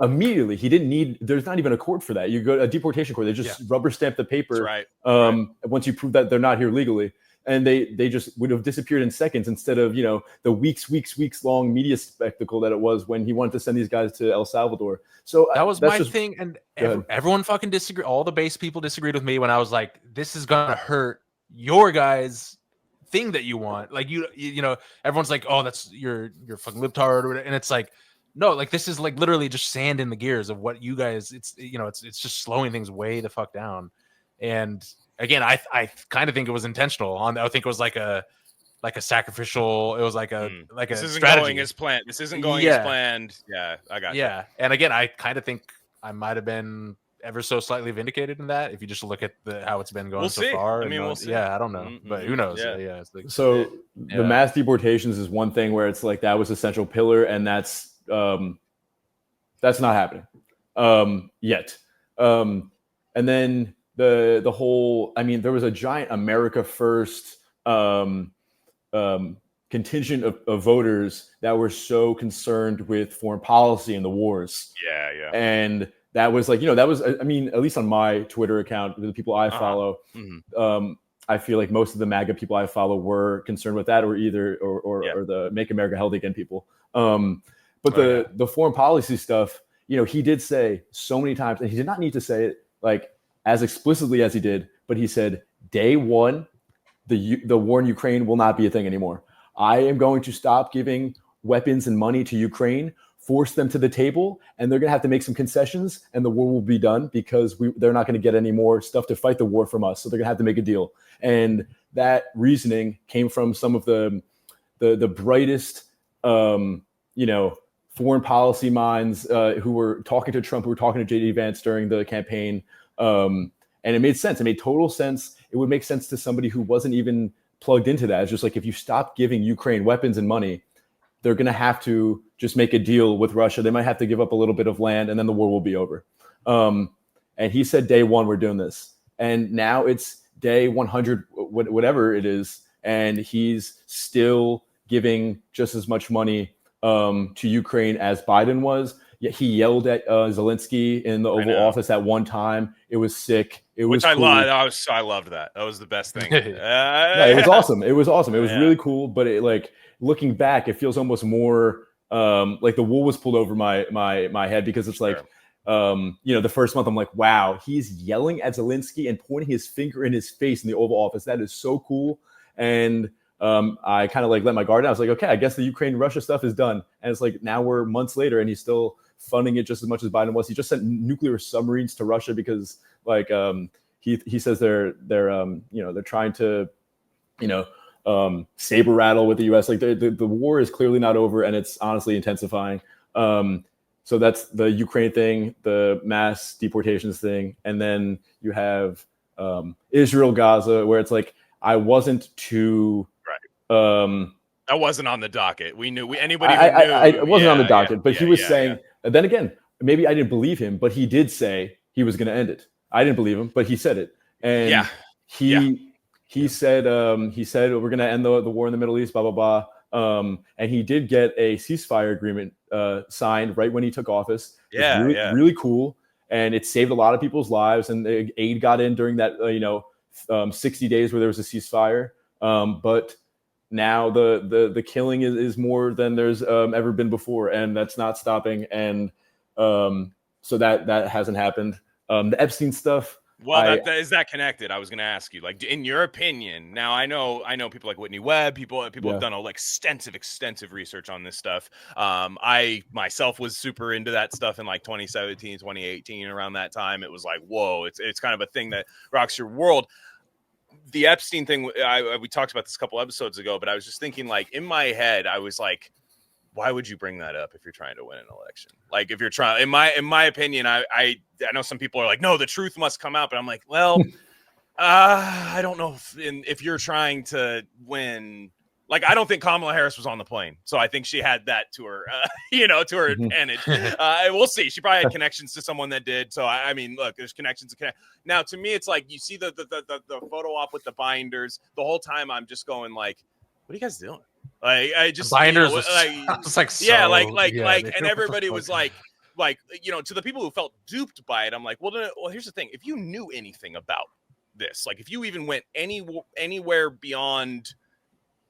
immediately. He didn't need. There's not even a court for that. You go to a deportation court. They just rubber stamp the paper. Once you prove that they're not here legally, and they just would have disappeared in seconds instead of the weeks long media spectacle that it was when he wanted to send these guys to El Salvador. So that was my thing, and everyone fucking disagreed. All the base people disagreed with me when I was like, "This is gonna hurt your guys' thing that you want." Like everyone's like, "Oh, that's you're fucking libtard," or whatever. And it's like, no, like this is like literally just sand in the gears of what you guys. It's it's just slowing things way the fuck down. And again, I kind of think it was intentional. I think it was like a sacrificial. It was like a this isn't strategy. Going as planned. This isn't going as planned. Yeah, I got you. Yeah, and again, I kind of think I might have been ever so slightly vindicated in that. If you just look at how it's been going so far. I mean, we'll see. Yeah, I don't know, but who knows? Yeah, it's like, the mass deportations is one thing where it's like that was a central pillar, and that's not happening yet. And then the whole, I mean, there was a giant America First contingent of voters that were so concerned with foreign policy and the wars. Yeah. And that was like, that was, I mean, at least on my Twitter account, the people I follow, I feel like most of the MAGA people I follow were concerned with that, or the Make America Healthy Again people. But the foreign policy stuff, he did say so many times, and he did not need to say it like as explicitly as he did, but he said, day one, the war in Ukraine will not be a thing anymore. I am going to stop giving weapons and money to Ukraine, force them to the table, and they're going to have to make some concessions, and the war will be done because they're not going to get any more stuff to fight the war from us. So they're going to have to make a deal. And that reasoning came from some of the brightest, foreign policy minds who were talking to Trump, who were talking to J.D. Vance during the campaign. And it made sense. It made total sense. It would make sense to somebody who wasn't even plugged into that. It's just like, if you stop giving Ukraine weapons and money, they're going to have to just make a deal with Russia. They might have to give up a little bit of land, and then the war will be over. And he said, day one, we're doing this. And now it's day 100, whatever it is. And he's still giving just as much money to Ukraine as Biden was. Yet he yelled at Zelensky in the Oval Office at one time. It was sick. It was cool. I loved that. That was the best thing. No, it was awesome. It was awesome. It was really cool. But it, like, looking back, it feels almost more like the wool was pulled over my head, because it's like, the first month I'm like, wow, he's yelling at Zelensky and pointing his finger in his face in the Oval Office. That is so cool. And I kind of like let my guard down. I was like, okay, I guess the Ukraine-Russia stuff is done. And it's like, now we're months later and he's still funding it just as much as Biden was. He just sent nuclear submarines to Russia because like he says they're trying to, saber rattle with the US. Like the war is clearly not over, and it's honestly intensifying. So that's the Ukraine thing, the mass deportations thing. And then you have Israel, Gaza, where it's like, I wasn't too I wasn't on the docket. We knew anybody who knew. I wasn't on the docket, but he was saying. Then again, maybe I didn't believe him, but he did say he was going to end it. I didn't believe him, but he said it, and he said we're going to end the war in the Middle East, blah blah blah. And he did get a ceasefire agreement signed right when he took office. Really cool, and it saved a lot of people's lives. And the aid got in during that 60 days where there was a ceasefire. But now the killing is more than there's ever been before, and that's not stopping. And so that hasn't happened. The Epstein stuff. Well, is that connected? I was going to ask you, like, in your opinion. Now, I know people like Whitney Webb. People have done extensive research on this stuff. I myself was super into that stuff in like 2017, 2018, around that time. It was like, whoa, it's kind of a thing that rocks your world. The Epstein thing, we talked about this a couple episodes ago, but I was just thinking, like, in my head, I was like, why would you bring that up if you're trying to win an election? Like, if you're trying, in my opinion, I know some people are like, no, the truth must come out, but I'm like, well, I don't know if you're trying to win. Like, I don't think Kamala Harris was on the plane, so I think she had that to her, to her advantage. We'll see. She probably had connections to someone that did. So I mean, look, there's connections. Now, to me, it's like you see the photo op with the binders. The whole time, I'm just going like, what are you guys doing? Like, I just binders, and everybody was like, to the people who felt duped by it, I'm like, well, here's the thing: if you knew anything about this, like if you even went anywhere beyond,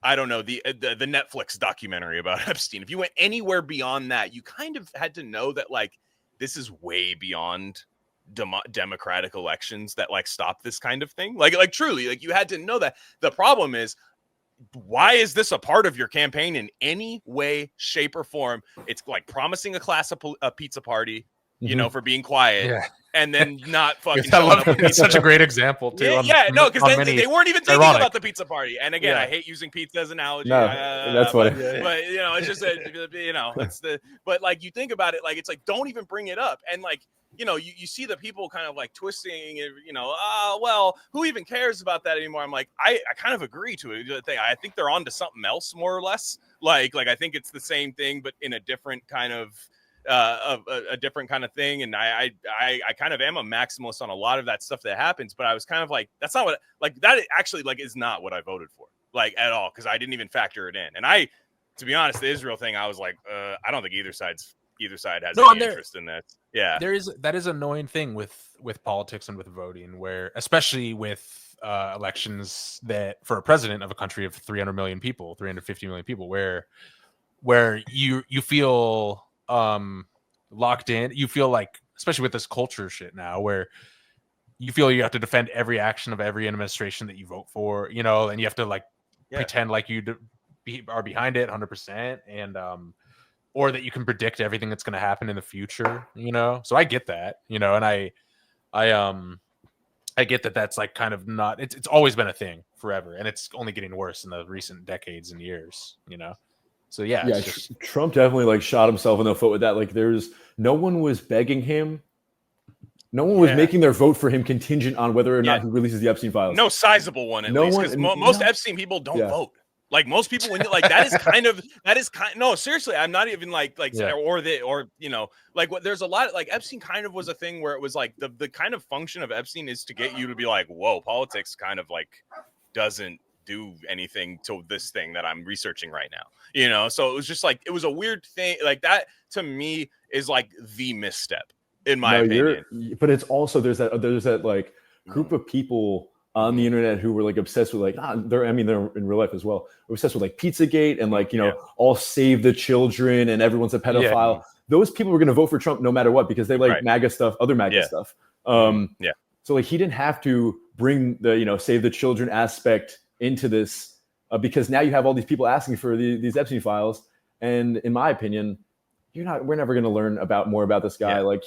I don't know, the Netflix documentary about Epstein, if you went anywhere beyond that, you kind of had to know that, like, this is way beyond democratic elections that like stop this kind of thing. Like truly, like, you had to know that. The problem is, why is this a part of your campaign in any way, shape, or form? It's like promising a class a pizza party, for being quiet, and then not fucking. It's such a great example too. Because they weren't even thinking about the pizza party. And again, I hate using pizza as an analogy. No, that's what. But it's just it's but like, you think about it, like, it's like, don't even bring it up. And like, you see the people kind of like twisting it, well, who even cares about that anymore? I'm like, I kind of agree to it. I think they're on to something else, more or less. Like I think it's the same thing, but in a different kind of a different kind of thing. And I kind of am a maximalist on a lot of that stuff that happens, but I was kind of like, that's not what, like, that actually like is not what I voted for. like at all, because I didn't even factor it in. And to be honest, the Israel thing, I was like, I don't think either side has any interest in that. Yeah, that is an annoying thing with politics and with voting, where especially with elections that for a president of a country of 300 million people, 350 million people, where you feel locked in. You feel like, especially with this culture shit now, where you feel you have to defend every action of every administration that you vote for, you know, and you have to like pretend like you are behind it 100%, and or that you can predict everything that's going to happen in the future, you know. So I get that, you know, and I get that that's like kind of not. It's always been a thing forever, and it's only getting worse in the recent decades and years, you know. So yeah, Trump definitely like shot himself in the foot with that. Like, no one was begging him. No one was making their vote for him contingent on whether or not he releases the Epstein files. No sizable one, at least, because most Epstein people don't vote. Like most people, when like that is no, seriously, I'm not even like or you know, like what there's a lot of, like Epstein kind of was a thing where it was like the kind of function of Epstein is to get you to be like, whoa, politics kind of like doesn't do anything to this thing that I'm researching right now, you know. So it was just like, it was a weird thing. Like that to me is like the misstep in my opinion. But it's also there's that like group of people on the internet who were like obsessed with like they're in real life as well. We're obsessed with like Pizzagate and like, you know, all save the children and everyone's a pedophile. Yeah. Those people were going to vote for Trump no matter what, because they like MAGA stuff, other MAGA stuff. So like he didn't have to bring the, you know, save the children aspect into this because now you have all these people asking for these Epstein files. And in my opinion, we're never going to learn more about this guy. Like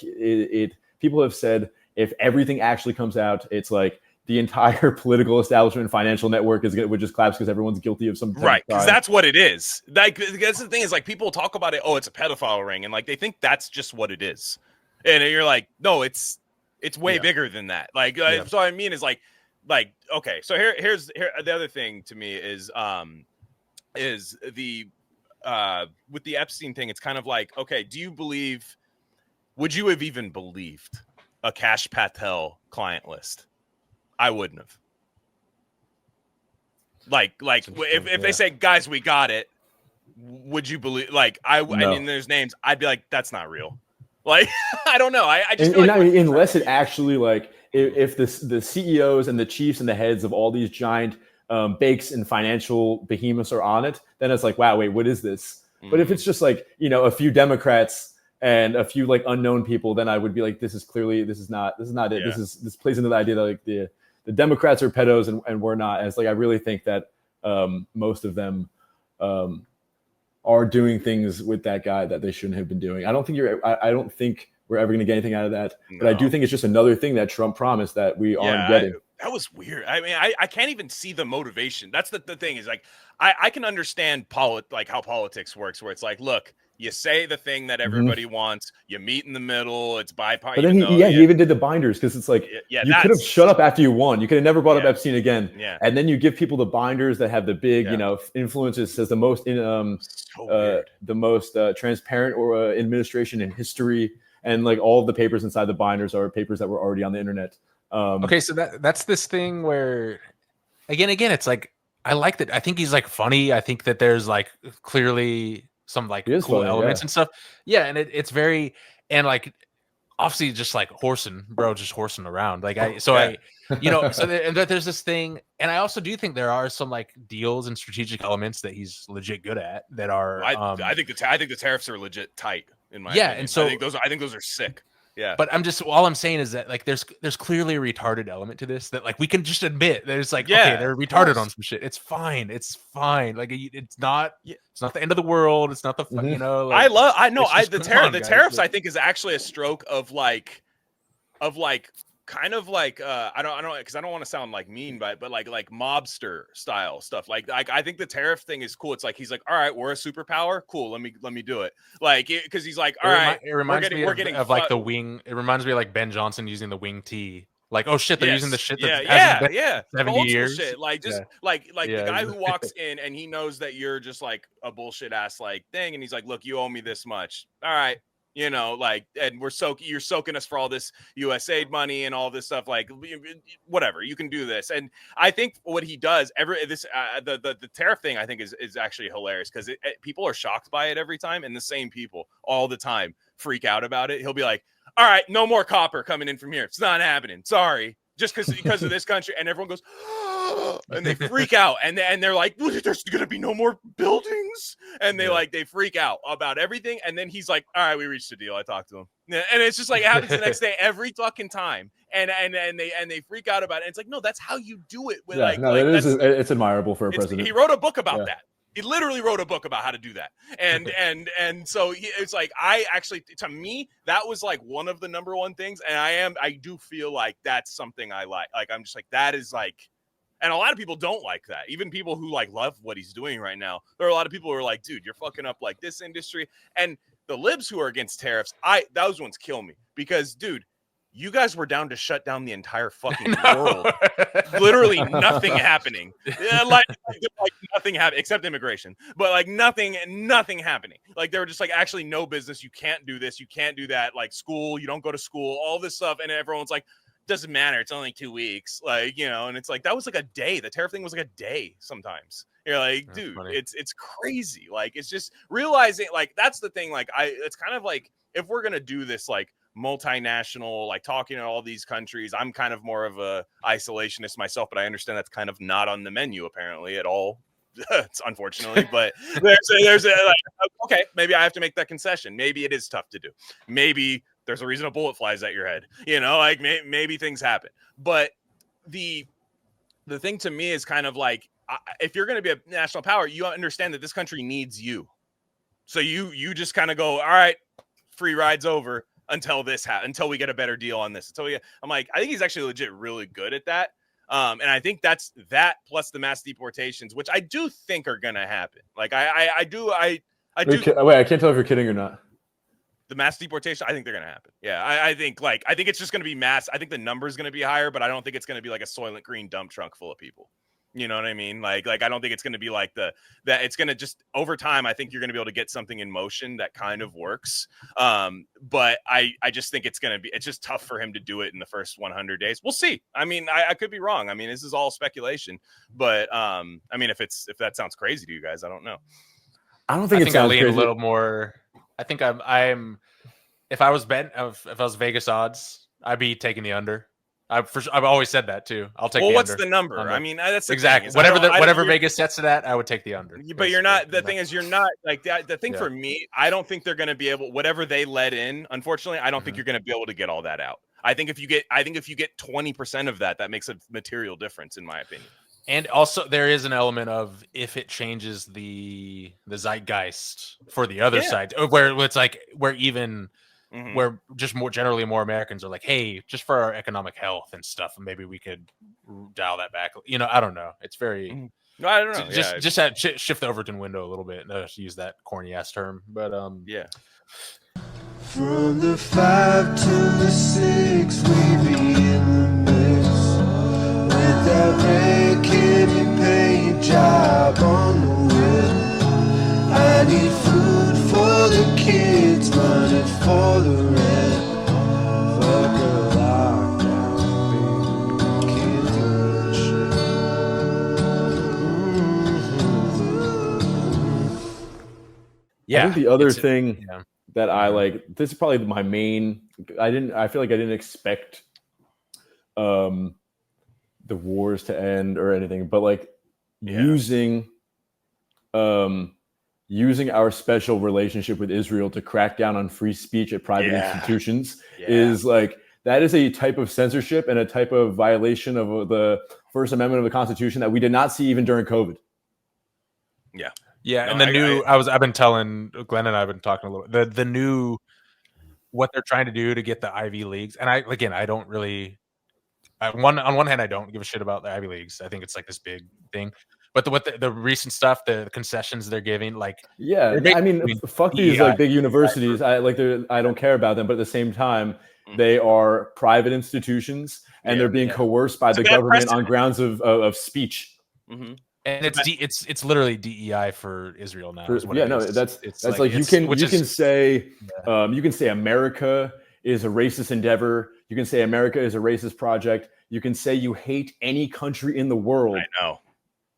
people have said, if everything actually comes out, it's like the entire political establishment and financial network would just collapse because everyone's guilty of some right. Because that's what it is. Like that's the thing, is like people talk about it. Oh, it's a pedophile ring, and like they think that's just what it is. And you're like, no, it's way bigger than that. Like so I mean is like okay. So here's the other thing to me is the with the Epstein thing. It's kind of like, okay, would you have even believed a Cash Patel client list? I wouldn't have. Like if they say, guys, we got it, would you believe? Like I mean, there's names. I'd be like, that's not real. Like I don't know. I just feel like unless it actually like if the CEOs and the chiefs and the heads of all these giant banks and financial behemoths are on it, then it's like, wow, wait, what is this? But if it's just like, you know, a few Democrats and a few like unknown people, then I would be like, this is not it. Yeah. This plays into the idea that like the Democrats are pedos and we're not. And it's like, I really think that most of them are doing things with that guy that they shouldn't have been doing. I don't think we're ever going to get anything out of that. No. But I do think it's just another thing that Trump promised that we aren't getting. That was weird. I mean, I can't even see the motivation. That's the thing is like, I can understand how politics works, where it's like, look, you say the thing that everybody wants, you meet in the middle, it's bipartisan. But then he even did the binders, because it's like, you could have shut up after you won. You could have never brought up Epstein again. Yeah. And then you give people the binders that have the big, you know, influences, says the most transparent or administration in history. And like all of the papers inside the binders are papers that were already on the internet. Okay, so that's this thing where, again, it's like, I like that. I think he's like funny. I think that there's like clearly some like cool elements and stuff. Yeah, and it's very, and like obviously just like horsing around. Like you know, so there's this thing, and I also do think there are some like deals and strategic elements that he's legit good at that are. I think the tariffs are legit tight in my opinion. And so I think those are sick. Yeah, but all I'm saying is that like there's clearly a retarded element to this that like we can just admit there's like okay, they're retarded on some shit. It's fine. Like it's not the end of the world. It's not the you know. Like, the tariffs I think is actually a stroke of kind of like I don't because I don't want to sound like mean, but like mobster style stuff. Like I think the tariff thing is cool. It's like he's like, all right, we're a superpower, cool. Let me do it. Like because he's like, all right, it reminds me of like the wing. It reminds me of like Ben Johnson using the wing T. Like, oh shit, they're using the shit that hasn't been 70 years. Shit. Like just like the guy who walks in and he knows that you're just like a bullshit ass like thing, and he's like, look, you owe me this much. All right. You know, like, and you're soaking us for all this USAID money and all this stuff, like, whatever, you can do this. And I think what he does the tariff thing, I think is actually hilarious, because people are shocked by it every time, and the same people all the time freak out about it. He'll be like, all right, no more copper coming in from here. It's not happening. Sorry. Just because of this country. And everyone goes, and they freak out. And they're like, there's going to be no more buildings. And they freak out about everything. And then he's like, all right, we reached a deal. I talked to him. And it's just like, it happens the next day, every fucking time. And they freak out about it. And it's like, no, that's how you do it. With it's admirable for a president. He wrote a book about that. He literally wrote a book about how to do that. And so it's like, to me, that was like one of the number one things. And I do feel like that's something I like. Like, I'm just like, that is like, and a lot of people don't like that. Even people who like love what he's doing right now. There are a lot of people who are like, dude, you're fucking up like this industry. And the libs who are against tariffs, those ones kill me, because, dude, you guys were down to shut down the entire fucking world. Literally nothing happening. Like nothing happening except immigration. But like nothing happening. Like, they were just like, actually no business. You can't do this. You can't do that. Like, school, you don't go to school, all this stuff. And everyone's like, doesn't matter. It's only 2 weeks. Like, you know, and it's like, that was like a day. The tariff thing was like a day sometimes. You're like, that's dude, funny. It's crazy. Like, it's just realizing, like, that's the thing. Like, it's kind of like, if we're going to do this, like, multinational, like, talking to all these countries, I'm kind of more of a isolationist myself, but I understand that's kind of not on the menu apparently at all. It's unfortunately, but there's like, okay, maybe I have to make that concession. Maybe it is tough to do. Maybe there's a reason a bullet flies at your head, you know, like maybe things happen. But the thing to me is kind of like, if you're going to be a national power, you understand that this country needs you. So you just kind of go, all right, free ride's over until until we get a better deal on this. I'm like, I think he's actually legit really good at that. And I think that's that plus the mass deportations, which I do think are going to happen. Like, I do. Wait, I can't tell if you're kidding or not. The mass deportation, I think they're going to happen. Yeah, I think it's just going to be mass. I think the number is going to be higher, but I don't think it's going to be like a Soylent Green dump truck full of people. You know what I mean? Like I don't think it's going to be like that it's going to just, over time, I think you're going to be able to get something in motion that kind of works. But I just think it's just tough for him to do it in the first 100 days. We'll see. I mean, I could be wrong. I mean, this is all speculation, but I mean, if that sounds crazy to you guys, I don't know. I don't think it sounds crazy. A little more. I think I'm if I was Vegas odds, I'd be taking the under. I've always said that too. I'll take. Well, what's the number? I mean, that's the exactly whatever Vegas sets it at. I would take the under. But you're not. The thing is, you're not like that. The thing for me, I don't think they're going to be able. Whatever they let in, unfortunately, I don't think you're going to be able to get all that out. I think if you get 20% of that makes a material difference, in my opinion. And also, there is an element of if it changes the zeitgeist for the other side, where it's like where just more generally more Americans are like, hey, just for our economic health and stuff, maybe we could dial that back. You know, I don't know. It's very. No, I don't know. Just shift the Overton window a little bit. To use that corny ass term, but yeah. From the 5 to the 6, we be in the mix with that red candy paint job on the whip. I need food for the kids, money for the rent. Fuck a lockdown, baby, can't do shit. I think the other thing that I like, this is probably my main. I feel like I didn't expect the wars to end or anything, but like using our special relationship with Israel to crack down on free speech at private institutions is like, that is a type of censorship and a type of violation of the First Amendment of the Constitution that we did not see even during COVID. Yeah. Yeah, no, and I've been telling Glenn and I've been talking a little. The new what they're trying to do to get the Ivy Leagues, and I don't really. On one hand, I don't give a shit about the Ivy Leagues. I think it's like this big thing, but the recent stuff, the concessions they're giving, like I mean, fuck these like big universities. I don't care about them, but at the same time, they are private institutions and they're being coerced by the government on grounds of speech. Mm-hmm. And it's literally DEI for Israel now. Is what yeah, it no, is. that's like you can say America is a racist endeavor. You can say America is a racist project. You can say you hate any country in the world.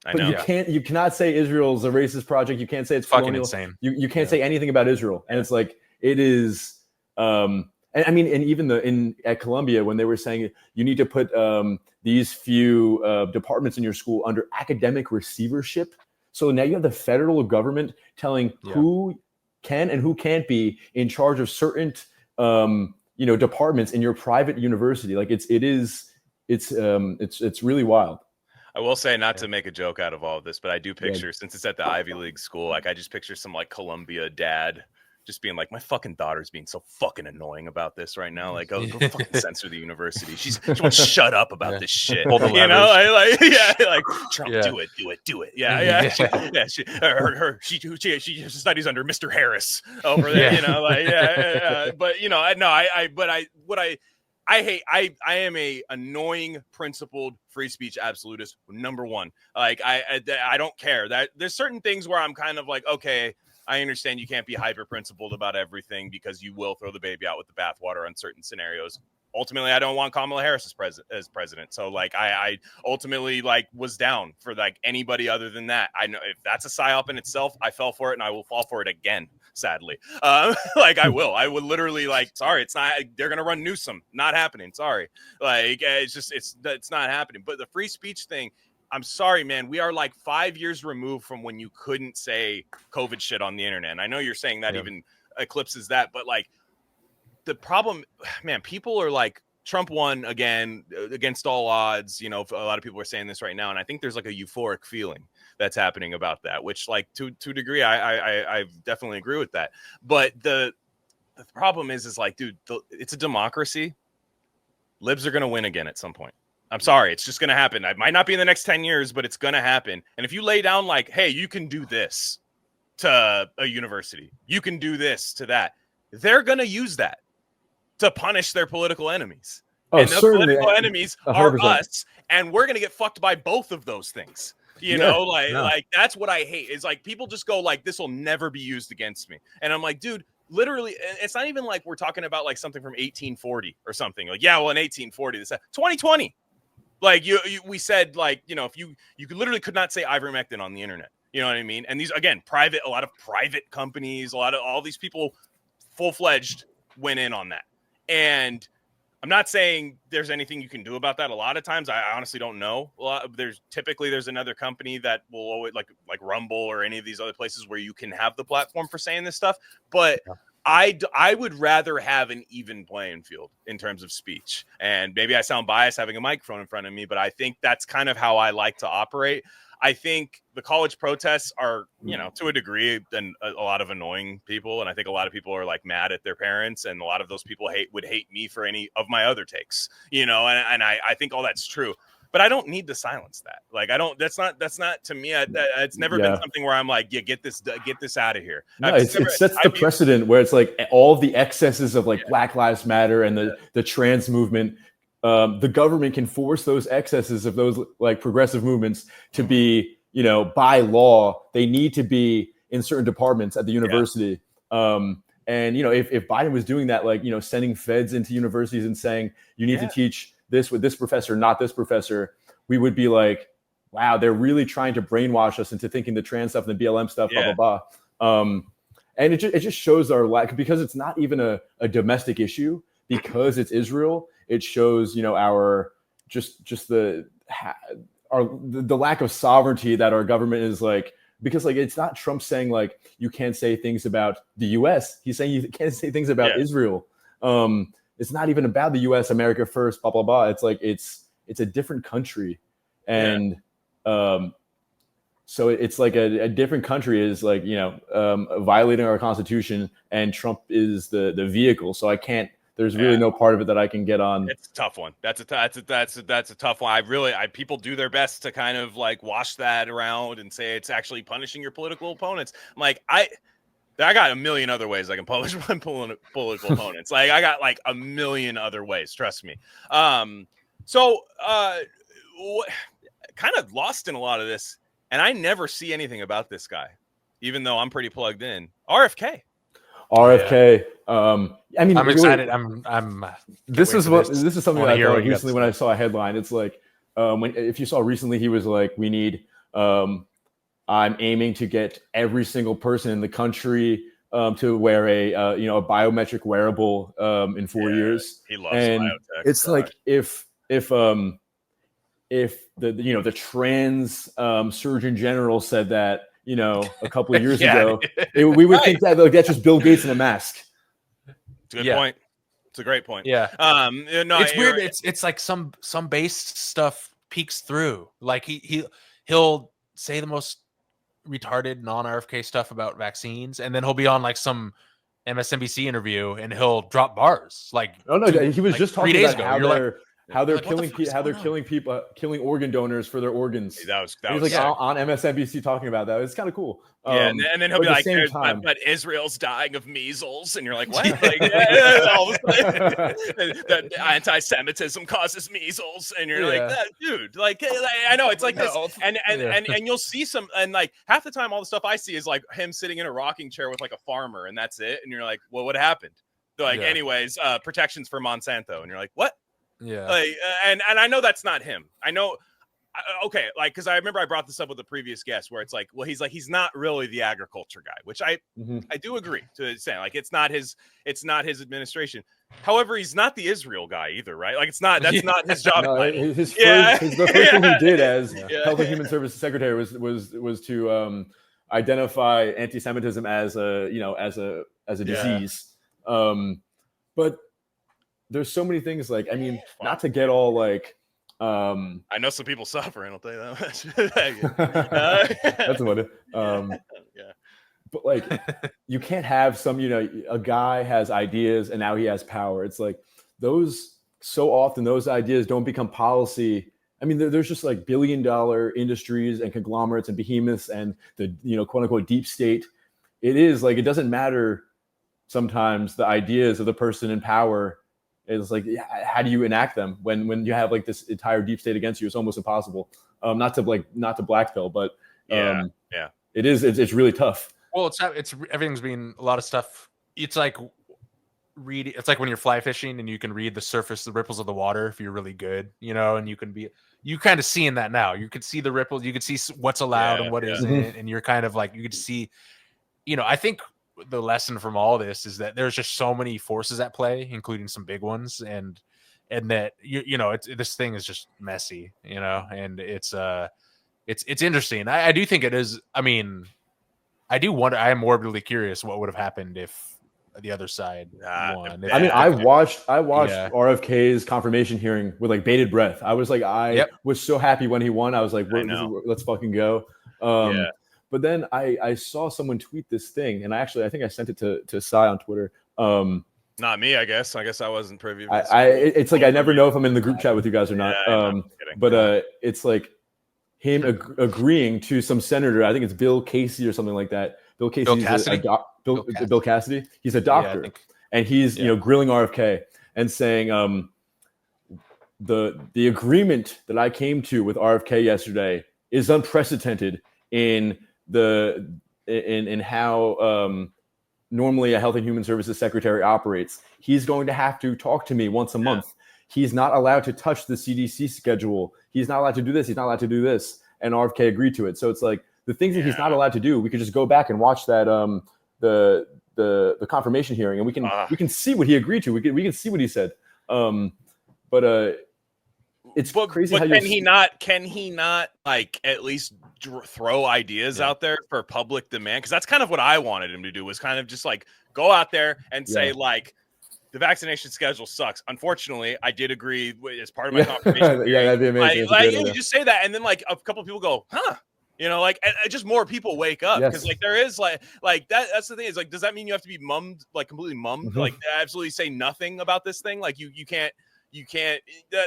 I know. You cannot say Israel's a racist project. You can't say it's fucking colonial. insane. You can't say anything about Israel. And it's like it is. And I mean, and even at Columbia when they were saying you need to put these few departments in your school under academic receivership. So now you have the federal government telling who can and who can't be in charge of certain departments in your private university. Like it's really wild. I will say, not to make a joke out of all of this, but I do picture, since it's at the Ivy League school, like I just picture some like Columbia dad just being like, my fucking daughter's being so fucking annoying about this right now. Like, go fucking censor the university. She wants to shut up about this shit. Hold the you know, like Trump, Yeah. do it. Yeah. She studies under Mr. Harris over there. Yeah. You know, like But you know, I hate. I am a annoying, principled, free speech absolutist. Number one, like I don't care that there's certain things where I'm kind of like, okay, I understand you can't be hyper principled about everything because you will throw the baby out with the bathwater on certain scenarios. Ultimately, I don't want Kamala Harris as president. So like I ultimately like was down for like anybody other than that. I know if that's a psyop in itself, I fell for it and I will fall for it again. Sadly, like I would literally like, sorry, it's not, they're going to run Newsom. Not happening. Sorry. Like, it's not happening. But the free speech thing, I'm sorry, man. We are like 5 years removed from when you couldn't say COVID shit on the internet. And I know you're saying that even eclipses that, but like the problem, man, people are like, Trump won again against all odds. You know, a lot of people are saying this right now. And I think there's like a euphoric feeling that's happening about that, which like to a degree, I definitely agree with that. But the problem is like, dude, it's a democracy. Libs are going to win again at some point. I'm sorry. It's just going to happen. It might not be in the next 10 years, but it's going to happen. And if you lay down like, hey, you can do this to a university, you can do this to that, they're going to use that to punish their political enemies. And the political enemies 100%. are us, and we're going to get fucked by both of those things. You know, like that's what I hate is like people just go like, this will never be used against me. And I'm like, dude, literally, it's not even like we're talking about like something from 1840 or something. Like, yeah, well, in 1840, this 2020. Like we said, like, you know, if you could not say ivermectin on the internet, you know what I mean? And these, again, a lot of private companies, all these people full-fledged went in on that. And I'm not saying there's anything you can do about that. A lot of times, I honestly don't know. There's another company that will always like Rumble or any of these other places where you can have the platform for saying this stuff. But I would rather have an even playing field in terms of speech. And maybe I sound biased having a microphone in front of me, but I think that's kind of how I like to operate. I think the college protests are, you know, to a degree, and a lot of annoying people. And I think a lot of people are like mad at their parents. And a lot of those people would hate me for any of my other takes, you know, and I think all that's true. But I don't need to silence that. Like, that's not to me. It's never been something where I'm like, yeah, get this out of here. No, it sets the precedent where it's like all of the excesses of like Black Lives Matter and the trans movement. The government can force those excesses of those like progressive movements to be, you know, by law, they need to be in certain departments at the university. And, you know, if Biden was doing that, like, you know, sending feds into universities and saying, you need to teach this with this professor, not this professor, we would be like, wow, they're really trying to brainwash us into thinking the trans stuff and the BLM stuff, blah, blah, blah. And it just shows our lack, because it's not even a domestic issue, because it's Israel. It shows, you know, our the lack of sovereignty that our government is like, because like it's not Trump saying like you can't say things about the U.S. He's saying you can't say things about Israel. It's not even about the U.S. America first, blah blah blah. It's like it's a different country, and so it's like a different country is like, you know, violating our Constitution, and Trump is the vehicle. So I can't. There's really no part of it that I can get on. It's a tough one. That's a tough one. People do their best to kind of like wash that around and say it's actually punishing your political opponents. I'm like, I got a million other ways I can punish my political opponents. Like I got like a million other ways. Trust me. Kind of lost in a lot of this. and I never see anything about this guy, even though I'm pretty plugged in. RFK. RFK. I mean, I'm really, excited. this is something that I thought recently when I say. saw a headline. It's like if you saw recently, he was like, we need. I'm aiming to get every single person in the country to wear a biometric wearable in 4 years. He loves and biotech. It's like if the trans Surgeon General said that a couple of years ago, we would think that that's just Bill Gates in a mask. It's a good point. It's a great point. Yeah. No, it's weird. It's like some base stuff peeks through. Like he'll say the most retarded non-RFK stuff about vaccines, and then he'll be on like some MSNBC interview and he'll drop bars. Like, he was just talking 3 days about ago. how they're killing people, killing organ donors for their organs. That was like on MSNBC talking about that. It's kind of cool. And then he'll be like, but Israel's dying of measles. And you're like, what? Like, all of a sudden, that anti-Semitism causes measles. And you're like, dude, like, I know it's like this. And you'll see some, and like half the time, all the stuff I see is like him sitting in a rocking chair with like a farmer, and that's it. And you're like, well, what happened? They're like, anyways, protections for Monsanto. And you're like, what? Yeah. Like, and I know that's not him. I know. Okay, like, because I remember I brought this up with the previous guest, where it's like, well, he's not really the agriculture guy, which I do agree to say. Like, it's not his administration. However, he's not the Israel guy either, right? Like, that's not his job. The first thing he did as Health and Human Services Secretary was to identify anti-Semitism as a disease. But there's so many things, like, I mean, not to get all like. I know some people suffering. I'll tell you that much. That's about it. But like, you can't have a guy has ideas and now he has power. It's like so often those ideas don't become policy. I mean, there's just like billion-dollar industries and conglomerates and behemoths and the quote unquote deep state. It is like, it doesn't matter sometimes the ideas of the person in power. It's like, how do you enact them when you have like this entire deep state against you? It's almost impossible. Not to blackpill, but it's really tough. Well, it's everything's been a lot of stuff. It's like it's like when you're fly fishing and you can read the ripples of the water if you're really good, and you kind of seeing that now. You could see the ripples, you could see what's allowed and what isn't, and you're kind of like, you could see, I think the lesson from all this is that there's just so many forces at play, including some big ones, and that this thing is just messy, and it's interesting. I do think it is. I mean, I do wonder. I am morbidly curious what would have happened if the other side won. I mean, I watched RFK's confirmation hearing with like bated breath. I was like, was so happy when he won. I was like, let's fucking go. But then I saw someone tweet this thing, and I think I sent it to Psi on Twitter. Not me, I guess. I wasn't privy. It's like I never know if I'm in the group chat with you guys or not. But it's like him agreeing to some senator. I think it's Bill Casey or something like that. Bill Casey. Bill Cassidy. He's a doctor, and he's grilling RFK and saying the agreement that I came to with RFK yesterday is unprecedented in how normally a Health and Human Services Secretary operates. He's going to have to talk to me once a month. He's not allowed to touch the CDC schedule. He's not allowed to do this. He's not allowed to do this. And RFK agreed to it. So it's like the things that he's not allowed to do. We could just go back and watch that the confirmation hearing, and we can see what he agreed to. We can see what he said. It's crazy. But can he not like at least throw ideas out there for public demand? Because that's kind of what I wanted him to do, was kind of just like go out there and say like, the vaccination schedule sucks. Unfortunately, I did agree as part of my confirmation. That'd be amazing. You just say that, and then like a couple of people go, huh? And just more people wake up, because like there is like that. That's the thing, is like, does that mean you have to be mummed, like completely mummed, like absolutely say nothing about this thing? Like you can't.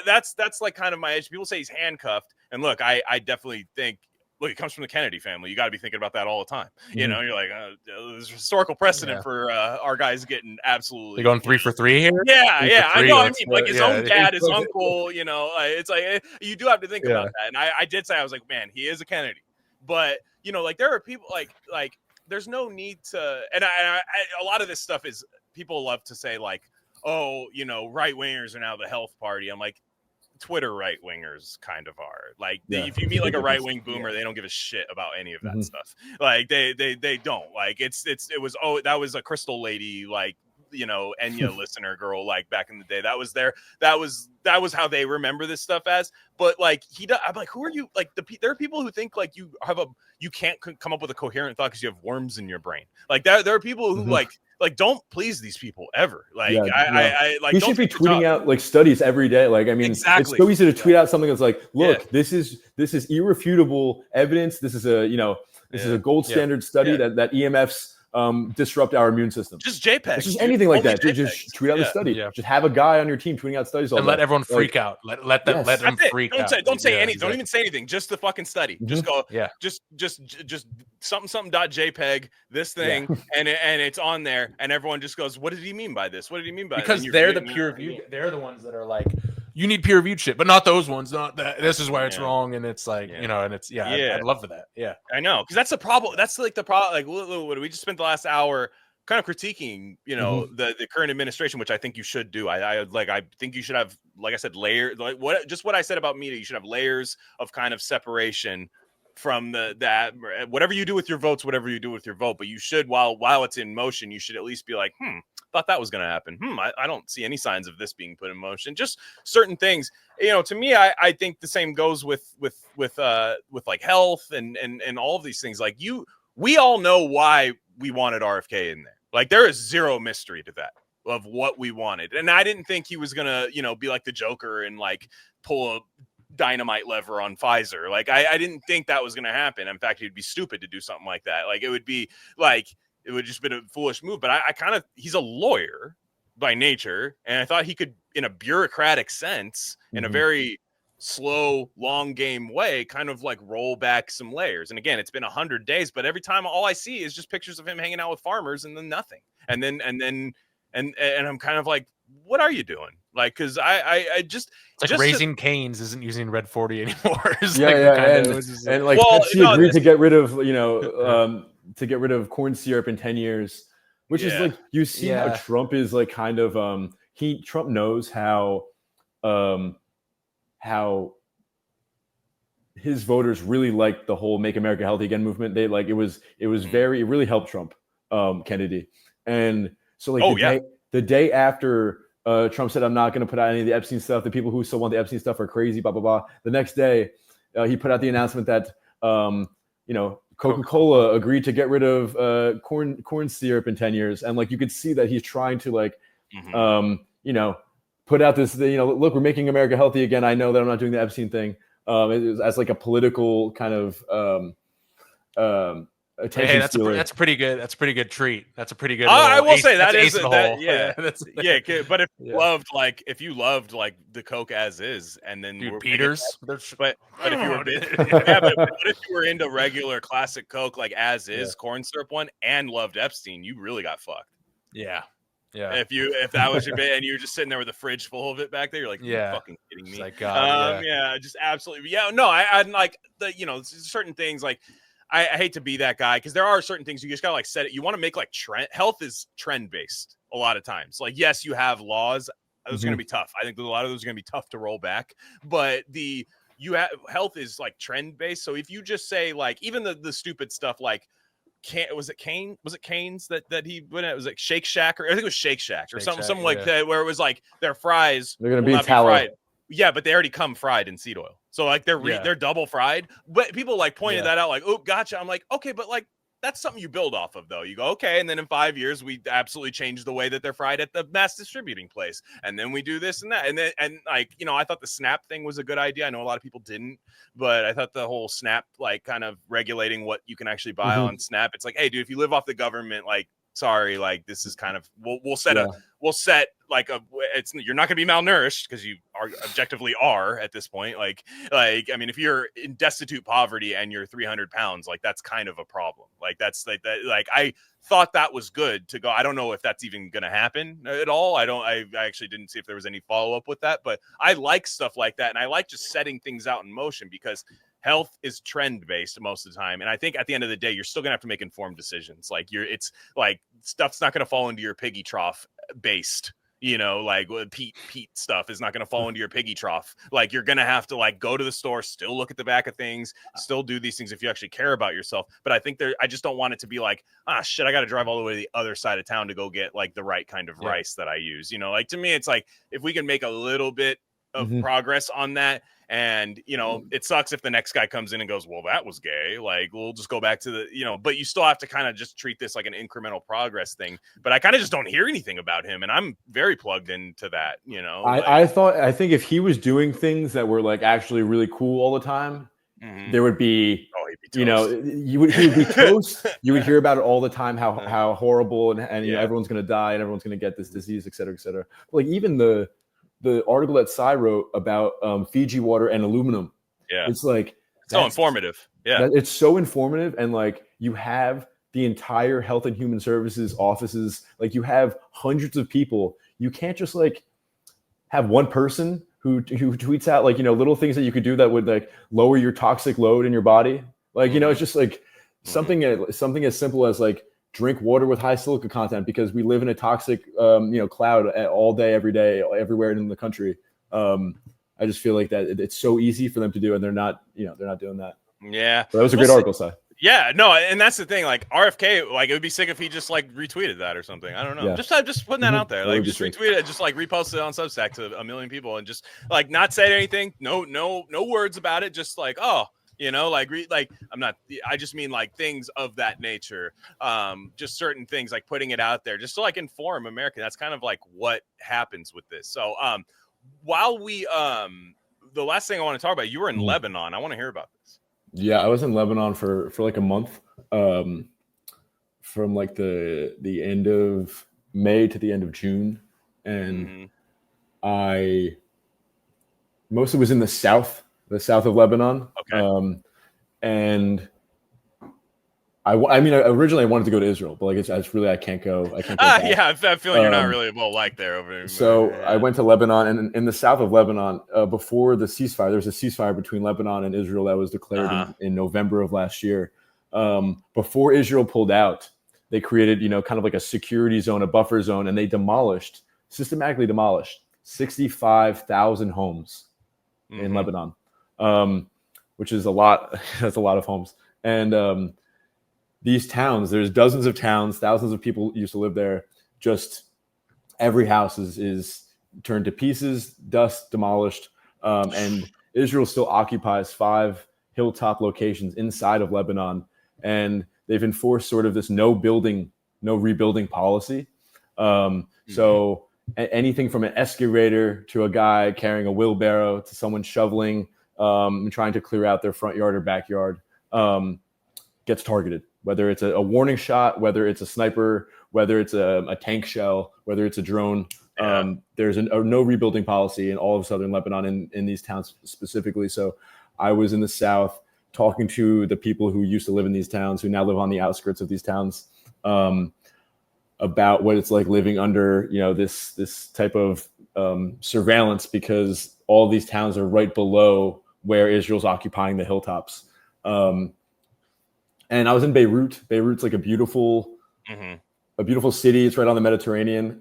That's like kind of my edge. People say he's handcuffed, and look, I definitely think. Look, it comes from the Kennedy family. You got to be thinking about that all the time. You're like, there's historical precedent for our guys getting absolutely. You're going 3 for 3 here. Yeah. I know. I mean, like his own dad, his uncle. It's like you do have to think about that. And I did say, I was like, man, he is a Kennedy, But you know, like there are people like there's no need to, and I a lot of this stuff is people love to say like, oh, you know, right wingers are now the health party. I'm like, Twitter right wingers kind of are like if you meet like a right wing boomer, they don't give a shit about any of that stuff. Like they don't like it was that was a Crystal Lady, like, you know, Enya listener girl, like back in the day. That was how they remember this stuff as. But like I'm like, who are you? Like there are people who think like you can't come up with a coherent thought because you have worms in your brain. Like there are people who like don't please these people ever. Like I like he should be tweeting out like studies every day. Like, I mean, it's so easy to tweet out something that's like, look, this is irrefutable evidence. This is a gold standard study that EMFs disrupt our immune system. Just JPEGs. It's just anything like that. JPEGs. Just tweet out the study. Just have a guy on your team tweeting out studies all and day. let everyone freak out. Let them freak out. Don't say anything. Don't even say anything. Just the fucking study. Just go. Yeah. Just something.jpg this thing, and it's on there, and everyone just goes, "What did he mean by this? What did he mean by?" Because they're the peer reviewed. They're the ones that are like, you need peer reviewed shit, but not those ones. Not that. This is why it's wrong, and it's like you know, and it's I'd love for that. Yeah, I know, because that's the problem. That's like the problem. Like what we just spent the last hour kind of critiquing, you know, the current administration, which I think you should do. I think you should have, like I said, layers. Like what I said about media. You should have layers of kind of separation from that whatever you do with your votes, whatever you do with your vote. But you should, while it's in motion, you should at least be like, thought that was going to happen. I don't see any signs of this being put in motion. Just certain things, you know. To me, I think the same goes with like health and all of these things. Like we all know why we wanted RFK in there. Like there is zero mystery to that of what we wanted. And I didn't think he was gonna, you know, be like the Joker and like pull a dynamite lever on Pfizer. Like I didn't think that was gonna happen. In fact, he'd be stupid to do something like that. Like it would just been a foolish move. But I kind of, he's a lawyer by nature, and I thought he could, in a bureaucratic sense, in a very slow, long game way, kind of like roll back some layers. And again, it's been 100 days, but every time all I see is just pictures of him hanging out with farmers and then nothing. And I'm kind of like, what are you doing? Like, because I just, it's like Raising Cane's isn't using Red 40 anymore. And like Pepsi agreed to get rid of, you know, to get rid of corn syrup in 10 years, which is like, you see how Trump is like kind of Trump knows how his voters really liked the whole Make America Healthy Again movement. They like it really helped Trump, Kennedy. And so like the day after Trump said, I'm not going to put out any of the Epstein stuff, the people who still want the Epstein stuff are crazy, blah, blah, blah. The next day, he put out the announcement that, you know, Coca-Cola agreed to get rid of corn syrup in 10 years. And like, you could see that he's trying to like, you know, put out this, you know, look, we're making America healthy again. I know that I'm not doing the Epstein thing as like a political kind of attention. Hey, that's a pretty good. That's a pretty good treat. That's a pretty good. I will say that is But if you loved like the Coke as is, and then Peters, but if you were but if you were into regular classic Coke like as is corn syrup one and loved Epstein, you really got fucked. Yeah. If that was your bit and you were just sitting there with a fridge full of it back there, you're like, you're fucking kidding me. Like, God, just absolutely. Yeah, no, I like the, you know, certain things like I hate to be that guy because there are certain things you just gotta like set it. You want to make like trend. Health is trend based a lot of times. Like, yes, you have laws. Those are gonna be tough. I think a lot of those are gonna be tough to roll back. But health is like trend based. So if you just say like even the stupid stuff like. Was it Cane's that he went at? Was it Shake Shack or I think it was Shake Shack or something like that, where it was like their fries they're gonna be fried. Yeah, but they already come fried in seed oil, so like they're double fried. But people like pointed that out, like, oh, gotcha. I'm like, okay, but like that's something you build off of, though. You go, okay, and then in 5 years we absolutely change the way that they're fried at the mass distributing place, and then we do this and that, and like, you know, I thought the SNAP thing was a good idea. I know a lot of people didn't, but I thought the whole SNAP, like, kind of regulating what you can actually buy on SNAP. It's like, hey, dude, if you live off the government, like, sorry, like this is kind of we'll set like you're not gonna be malnourished because you are objectively are at this point. Like I mean, if you're in destitute poverty and you're 300 pounds, like that's kind of a problem. Like that's like that. Like I thought that was good to go. I don't know if that's even gonna happen at all. I actually didn't see if there was any follow up with that, but I like stuff like that, and I like just setting things out in motion because health is trend based most of the time. And I think at the end of the day, you're still gonna have to make informed decisions. Like it's like stuff's not gonna fall into your piggy trough based. Like Pete stuff is not going to fall into your piggy trough. Like you're going to have to like go to the store, still look at the back of things, still do these things if you actually care about yourself. But I think I just don't want it to be like, shit, I got to drive all the way to the other side of town to go get like the right kind of rice that I use. Like to me, it's like if we can make a little bit of progress on that. And, it sucks if the next guy comes in and goes, well, that was gay. Like, we'll just go back to the, but you still have to kind of just treat this like an incremental progress thing. But I kind of just don't hear anything about him. And I'm very plugged into that, I think if he was doing things that were like actually really cool all the time, there would be, he would be toast. You would hear about it all the time, how horrible and everyone's going to die and everyone's going to get this disease, et cetera, et cetera. Like even the article that Psi wrote about Fiji water and aluminum. Yeah. It's like so informative. Yeah. It's so informative. And like you have the entire Health and Human Services offices, like you have hundreds of people. You can't just like have one person who tweets out like, little things that you could do that would like lower your toxic load in your body. Like, it's just like something as simple as like drink water with high silica content because we live in a toxic, cloud all day, every day, everywhere in the country. I just feel like that it's so easy for them to do, and they're not doing that. Yeah, but that was a great article, Si. Yeah, no, and that's the thing. Like RFK, like it would be sick if he just like retweeted that or something. I don't know. Yeah. Just putting that out there. Like just retweet it, just like repost it on Substack to 1 million people, and just like not say anything. No words about it. Just like I just mean like things of that nature. Just certain things like putting it out there just to like inform America. That's kind of like what happens with this. So while we the last thing I want to talk about, you were in Lebanon. I want to hear about this. Yeah, I was in Lebanon for like a month. From like the end of May to the end of June. And I mostly was in the south of Lebanon. Okay. And I mean, originally I wanted to go to Israel, but like I can't go. I can't go back. Yeah, I'm feeling you're not really well liked there over there. So I went to Lebanon, and in the south of Lebanon, before the ceasefire, there was a ceasefire between Lebanon and Israel that was declared in November of last year. Before Israel pulled out, they created, kind of like a security zone, a buffer zone, and they systematically demolished 65,000 homes in Lebanon. Which is a lot. That's a lot of homes. And these towns, there's dozens of towns, thousands of people used to live there. Just every house is turned to pieces, dust, demolished. And Israel still occupies 5 hilltop locations inside of Lebanon. And they've enforced sort of this no rebuilding policy. So anything from an excavator to a guy carrying a wheelbarrow to someone shoveling and trying to clear out their front yard or backyard gets targeted, whether it's a warning shot, whether it's a sniper, whether it's a tank shell, whether it's a drone. There's a no rebuilding policy in all of southern Lebanon in these towns specifically. So I was in the south talking to the people who used to live in these towns, who now live on the outskirts of these towns, about what it's like living under, this type of surveillance, because all these towns are right below where Israel's occupying the hilltops. And I was in Beirut. Beirut's like a beautiful city. It's right on the Mediterranean.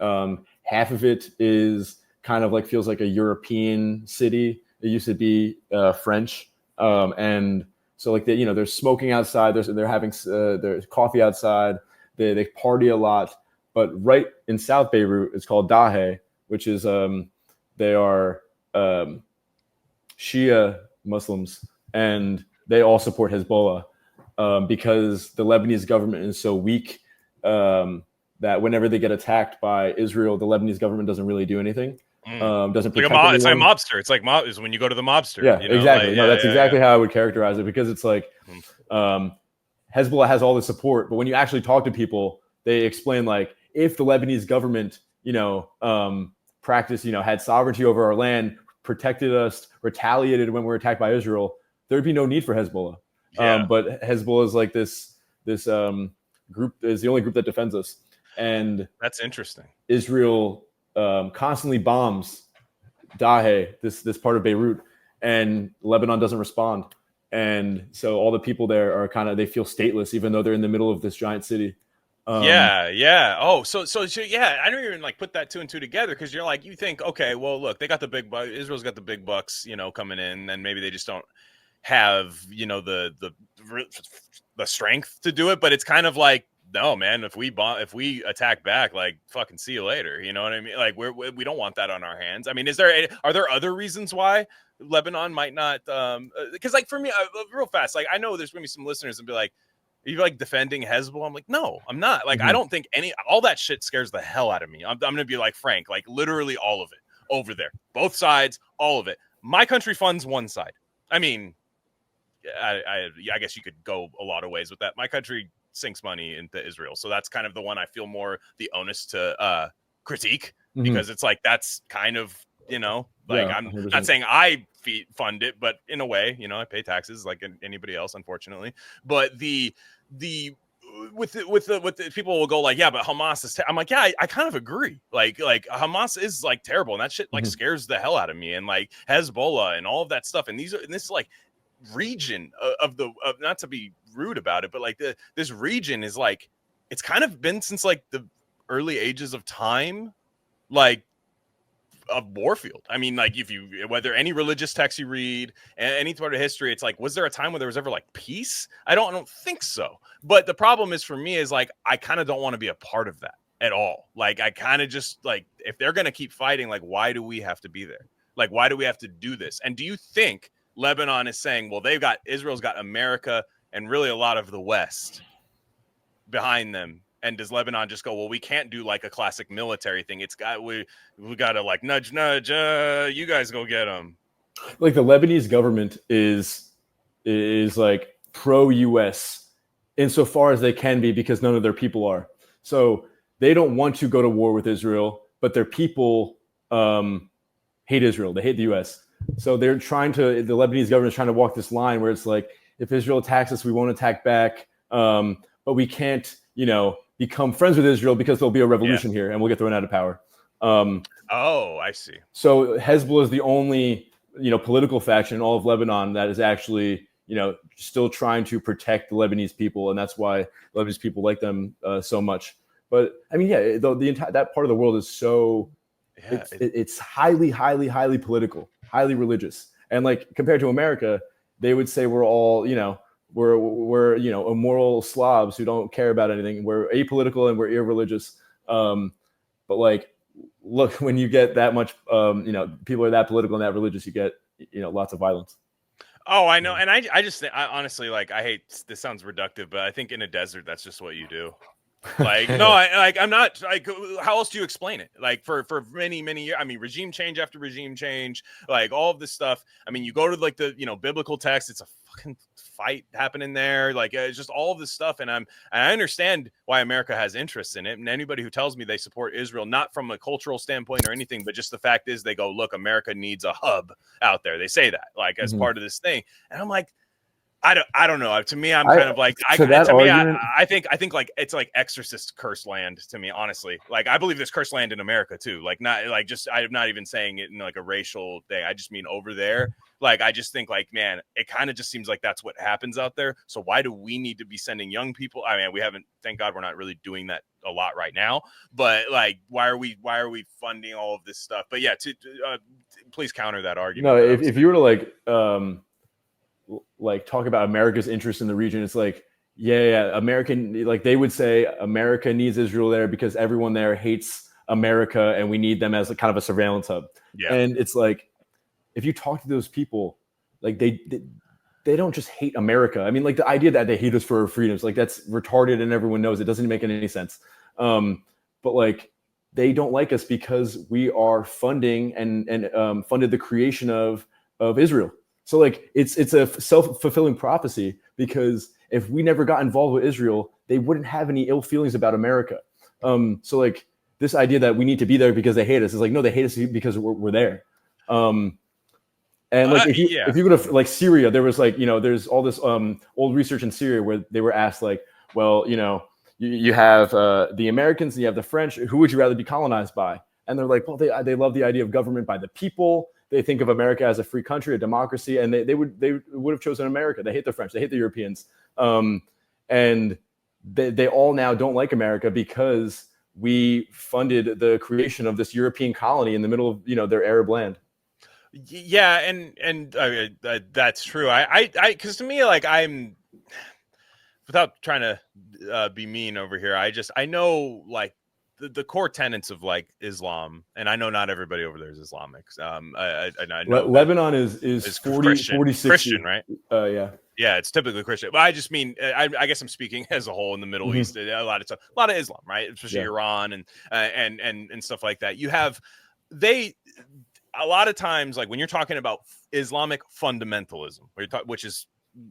Half of it is kind of like feels like a European city. It used to be French. And so like they're smoking outside. They're having there's coffee outside. They party a lot. But right in South Beirut, it's called Dahe, which is they are Shia Muslims, and they all support Hezbollah because the Lebanese government is so weak that whenever they get attacked by Israel, the Lebanese government doesn't really do anything. Doesn't protect anyone. It's like mobster. It's like is when you go to the mobster. Yeah, exactly. That's exactly how I would characterize it, because it's like Hezbollah has all the support, but when you actually talk to people, they explain like, if the Lebanese government, had sovereignty over our land, protected us, retaliated when we're attacked by Israel, there'd be no need for Hezbollah. But Hezbollah is like this group is the only group that defends us. And that's interesting. Israel constantly bombs Dahe, this part of Beirut, and Lebanon doesn't respond. And so all the people there are they feel stateless, even though they're in the middle of this giant city. Yeah. Oh, so yeah, I don't even like put that two and two together, because you're like, you think, okay, well, look, they got the big bucks. Israel's got the big bucks, coming in, and maybe they just don't have, the strength to do it. But it's kind of like, no, man, if we attack back, like, fucking see you later. You know what I mean? Like, we don't want that on our hands. I mean, are there other reasons why Lebanon might not? Because like for me, real fast, like I know there's gonna be some listeners and be like, are you like defending Hezbollah? I'm like, no, I'm not. Like, I don't think all that shit scares the hell out of me. I'm going to be like frank, like literally all of it over there, both sides, all of it. My country funds one side. I mean, I guess you could go a lot of ways with that. My country sinks money into Israel. So that's kind of the one I feel more the onus to critique, because it's like, that's kind of, I'm 100%. Not saying I fund it, but in a way, I pay taxes like anybody else, unfortunately. But with the people will go like, yeah, but Hamas is I'm like, yeah, I kind of agree. Like Hamas is like terrible, and that shit like scares the hell out of me, and like Hezbollah and all of that stuff. And this like region of not to be rude about it, but like this region is like, it's kind of been since like the early ages of time, like a warfield. I mean, like whether any religious text you read, any part of history, it's like, was there a time where there was ever like peace? I don't think so. But the problem is for me is like, I kind of don't want to be a part of that at all. Like, I kind of just like, if they're going to keep fighting, like, why do we have to be there? Like, why do we have to do this? And do you think Lebanon is saying, well, Israel's got America and really a lot of the West behind them? And does Lebanon just go, well, we can't do like a classic military thing. We got to like nudge, you guys go get them. Like the Lebanese government is like pro-US insofar as they can be, because none of their people are. So they don't want to go to war with Israel, but their people hate Israel. They hate the US. So the Lebanese government is trying to walk this line where it's like, if Israel attacks us, we won't attack back. But we can't, become friends with Israel because there'll be a revolution here and we'll get thrown out of power. I see. So Hezbollah is the only, political faction in all of Lebanon that is actually, still trying to protect the Lebanese people. And that's why Lebanese people like them so much. But I mean, the entire, that part of the world is so, it's highly, highly, highly political, highly religious. And like compared to America, they would say we're all, we're immoral Slavs who don't care about anything. We're apolitical and we're irreligious. But like, look, when you get that much, people are that political and that religious, you get, lots of violence. Oh, I know. And I just think, honestly, like, I hate, this sounds reductive, but I think in a desert, that's just what you do. Like, no, I'm not like, how else do you explain it? Like for many, many years, I mean, regime change after regime change, like all of this stuff. I mean, you go to like the, biblical text, it's a fucking fight happening there. Like it's just all of this stuff. And I understand why America has interest in it. And anybody who tells me they support Israel, not from a cultural standpoint or anything, but just the fact is they go, look, America needs a hub out there. They say that like as part of this thing. And I'm like, I don't know. To me, I'm kind of like, I think like it's like Exorcist cursed land to me, honestly. Like I believe there's cursed land in America too. Like not like just, I'm not even saying it in like a racial thing. I just mean over there. Like I just think like, man, it kind of just seems like that's what happens out there. So why do we need to be sending young people? I mean, we haven't, thank God we're not really doing that a lot right now. But like, why are we funding all of this stuff? But yeah, please counter that argument. No, if you were to like talk about America's interest in the region, it's like, American, like they would say America needs Israel there because everyone there hates America and we need them as a kind of a surveillance hub. Yeah. And it's like, if you talk to those people, like they don't just hate America. I mean, like the idea that they hate us for our freedoms, like that's retarded and everyone knows it doesn't make any sense. But like they don't like us because we are funding and funded the creation of Israel. So like it's a self-fulfilling prophecy, because if we never got involved with Israel, they wouldn't have any ill feelings about America. So like this idea that we need to be there because they hate us is like, no, they hate us because we're there. And like if you go to like Syria, there was like, there's all this old research in Syria where they were asked like, well, you have the Americans and you have the French. Who would you rather be colonized by? And they're like, well, they love the idea of government by the people. they think of America as a free country, a democracy, and they would have chosen America. They hate the French, they hate the Europeans, and they all now don't like America because we funded the creation of this European colony in the middle of their Arab land. Yeah, and that's true. I because to me, like, I'm, without trying to be mean over here, I know like the core tenets of like Islam, and I know not everybody over there is Islamic. I know Lebanon is 40, 40, 60. Christian, right? Yeah, it's typically Christian. But I just mean, I guess I'm speaking as a whole in the Middle East. A lot of Islam, right? Especially Iran and stuff like that. You have a lot of times, like when you're talking about Islamic fundamentalism, which is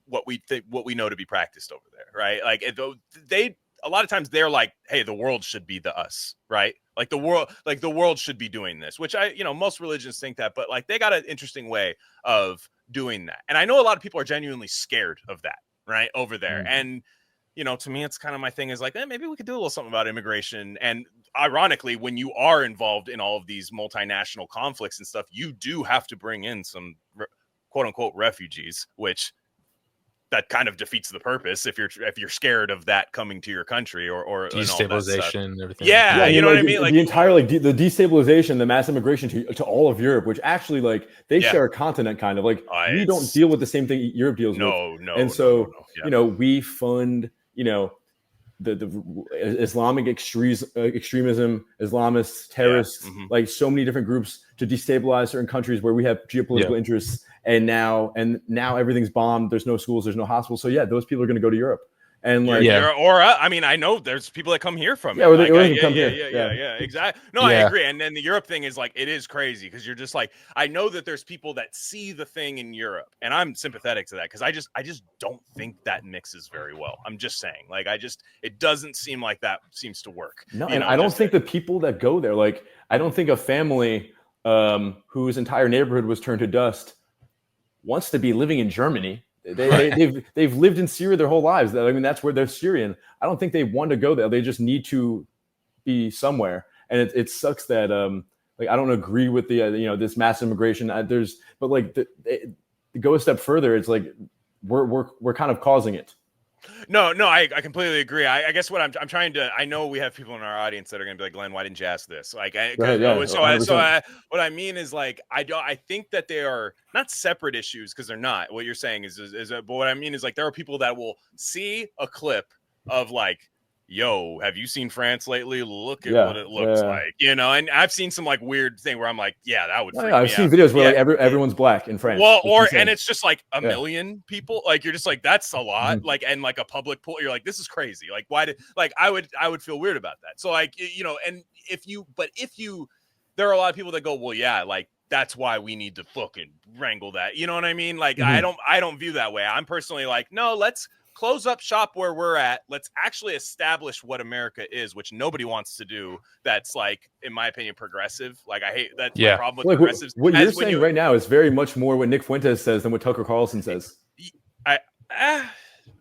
what we know to be practiced over there, right? Like a lot of times they're like, hey, the world should be the us, right? Like the world should be doing this, which most religions think that, but like they got an interesting way of doing that. And I know a lot of people are genuinely scared of that, right, over there. And to me, it's kind of my thing is like, maybe we could do a little something about immigration. And ironically, when you are involved in all of these multinational conflicts and stuff, you do have to bring in some quote unquote refugees, which that kind of defeats the purpose if you're scared of that coming to your country or destabilization and everything. Yeah, you know what I mean? Like the entire the destabilization, the mass immigration to all of Europe, which actually like they share a continent kind of like we don't deal with the same thing Europe deals with. And so we fund the Islamic extremism, Islamists, terrorists, like so many different groups to destabilize certain countries where we have geopolitical interests. And now everything's bombed. There's no schools. There's no hospitals. So those people are going to go to Europe. And like, I mean, I know there's people that come here from it. Or they like, come here. Yeah, exactly. No, I agree. And then the Europe thing is like, it is crazy because you're just like, I know that there's people that see the thing in Europe, and I'm sympathetic to that because I just don't think that mixes very well. I'm just saying, like, it doesn't seem like that seems to work. No, and I don't think the people that go there, like, I don't think a family whose entire neighborhood was turned to dust wants to be living in Germany. They've lived in Syria their whole lives. I mean, that's where they're Syrian. I don't think they want to go there. They just need to be somewhere. And it sucks that like I don't agree with the this mass immigration. But like to go a step further, it's like we're kind of causing it. No, I completely agree. I guess what I'm trying to, I know we have people in our audience that are going to be like, Glenn, why didn't you ask this? Like, what I mean is like, I think that they are not separate issues because they're not. What you're saying is but what I mean is like, there are people that will see a clip of like, yo, have you seen France lately? Look at what it looks like, and I've seen some like weird thing where I'm like, that would freak me I've seen videos where like everyone's black in France. Well, and it's just like a million people. Like you're just like, that's a lot. Like, and like a public pool, you're like, this is crazy. Like, why did I would feel weird about that. So like, and if you there are a lot of people that go, well, yeah, like that's why we need to fucking wrangle that. You know what I mean? Like, I don't view that way. I'm personally like, no, let's close up shop where we're at. Let's actually establish what America is, which nobody wants to do. That's like, in my opinion, progressive. Like I hate that's my problem with progressives. What you're saying right now is very much more what Nick Fuentes says than what Tucker Carlson says. I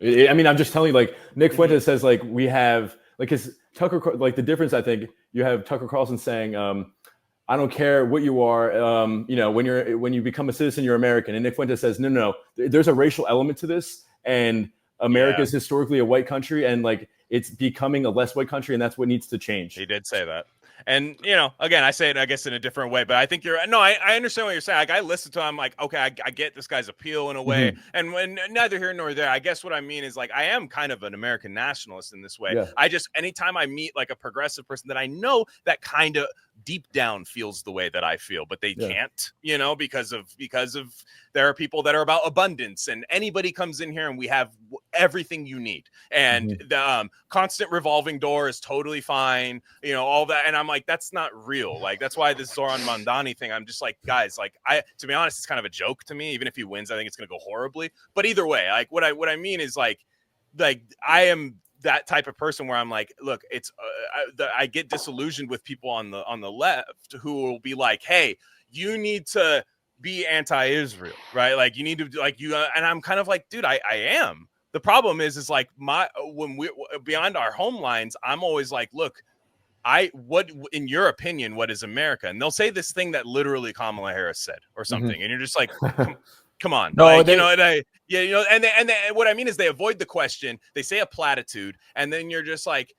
mean, I'm just telling you, like Nick Fuentes says, like we have like his Tucker, like the difference. I think you have Tucker Carlson saying, I don't care what you are, when you become a citizen, you're American. And Nick Fuentes says, no, there's a racial element to this, and America is historically a white country, and like it's becoming a less white country, and that's what needs to change. He did say that. And, again, I say it, I guess, in a different way, but I think I understand what you're saying. Like, I listen to him, like, okay, I get this guy's appeal in a way. And when neither here nor there, I guess what I mean is, like, I am kind of an American nationalist in this way. Yeah. Anytime I meet, like, a progressive person that I know that kind of deep down feels the way that I feel, but they can't, because of there are people that are about abundance, and anybody comes in here and we have everything you need. And the constant revolving door is totally fine, all that. And I'm like, that's not real. Like, that's why this Zoran Mandani thing, I'm just like, guys, like, to be honest, it's kind of a joke to me. Even if he wins, I think it's going to go horribly. But either way, like, what I mean is like I am that type of person where I'm like, look, it's I get disillusioned with people on the left who will be like, hey, you need to be anti-Israel, right? Like you need to like you, and I'm kind of like, dude, I am. The problem is like when we're beyond our home lines, I'm always like, look, what in your opinion, what is America? And they'll say this thing that literally Kamala Harris said or something, and you're just like, come on, No, like, they, you know, and what I mean is they avoid the question, they say a platitude, and then you're just like,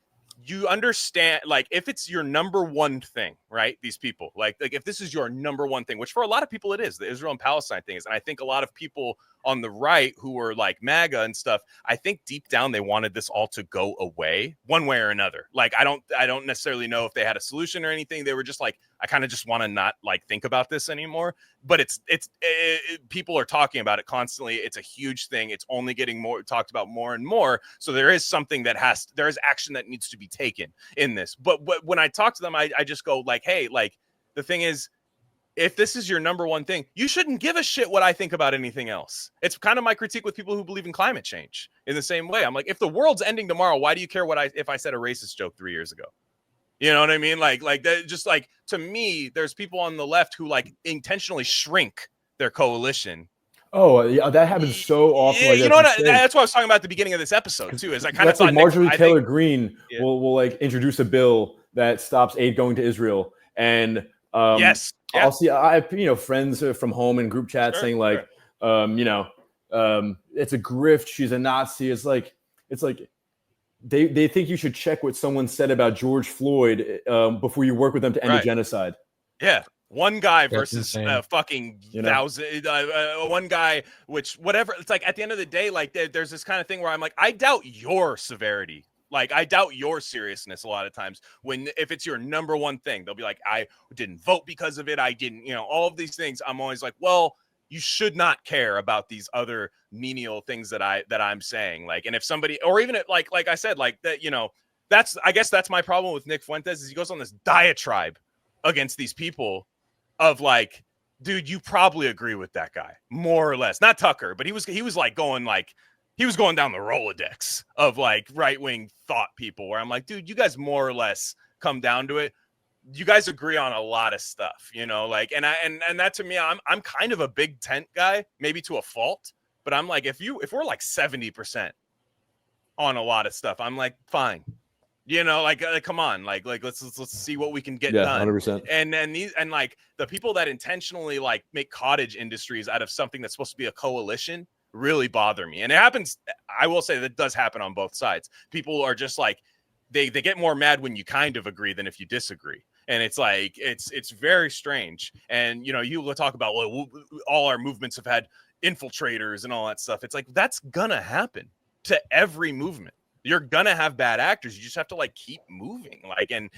you understand, like, if it's your number one thing, right? These people, like if this is your number one thing, which for a lot of people it is, the Israel and Palestine thing is, and I think a lot of people on the right who were like MAGA and stuff, I think deep down they wanted this all to go away one way or another. Like, I don't necessarily know if they had a solution or anything. They were just like, I kind of just want to not like think about this anymore. But it's people are talking about it constantly. It's a huge thing. It's only getting more talked about more and more. So there is something there is action that needs to be taken in this. But when I talk to them, I just go like, hey, like the thing is, if this is your number one thing, you shouldn't give a shit what I think about anything else. It's kind of my critique with people who believe in climate change in the same way. I'm like, if the world's ending tomorrow, why do you care if I said a racist joke 3 years ago? You know what I mean? Like that, just like, to me, there's people on the left who like intentionally shrink their coalition. Oh, yeah, that happens so often. Like, you know what? That's what I was talking about at the beginning of this episode too. Is I kind of thought like Marjorie Taylor Greene will like introduce a bill that stops aid going to Israel, and yes. Yeah. I'll see. I have friends from home in group chat saying like, it's a grift. She's a Nazi. It's like they think you should check what someone said about George Floyd before you work with them to end a genocide. Yeah, one guy versus fucking thousand. One guy, which whatever. It's like at the end of the day, like there's this kind of thing where I'm like, I doubt your severity. Like, I doubt your seriousness a lot of times if it's your number one thing. They'll be like, I didn't vote because of it. I didn't, all of these things. I'm always like, well, you should not care about these other menial things that I'm saying. Like, and if somebody, or even like I said, like that, I guess that's my problem with Nick Fuentes is he goes on this diatribe against these people of like, dude, you probably agree with that guy more or less. Not Tucker, but he was like going like, he was going down the Rolodex of like right-wing thought people where I'm like, dude, you guys more or less come down to it. You guys agree on a lot of stuff, like, and that to me, I'm kind of a big tent guy, maybe to a fault, but I'm like, if we're like 70% on a lot of stuff, I'm like, fine. Like come on, like let's see what we can get done. 100%. And like the people that intentionally like make cottage industries out of something that's supposed to be a coalition really bother me. And it happens, I will say that does happen on both sides. People are just like, they get more mad when you kind of agree than if you disagree. And it's like, it's very strange. And, you will talk about, well, all our movements have had infiltrators and all that stuff. It's like, that's gonna happen to every movement. You're gonna have bad actors. You just have to like keep moving, like, and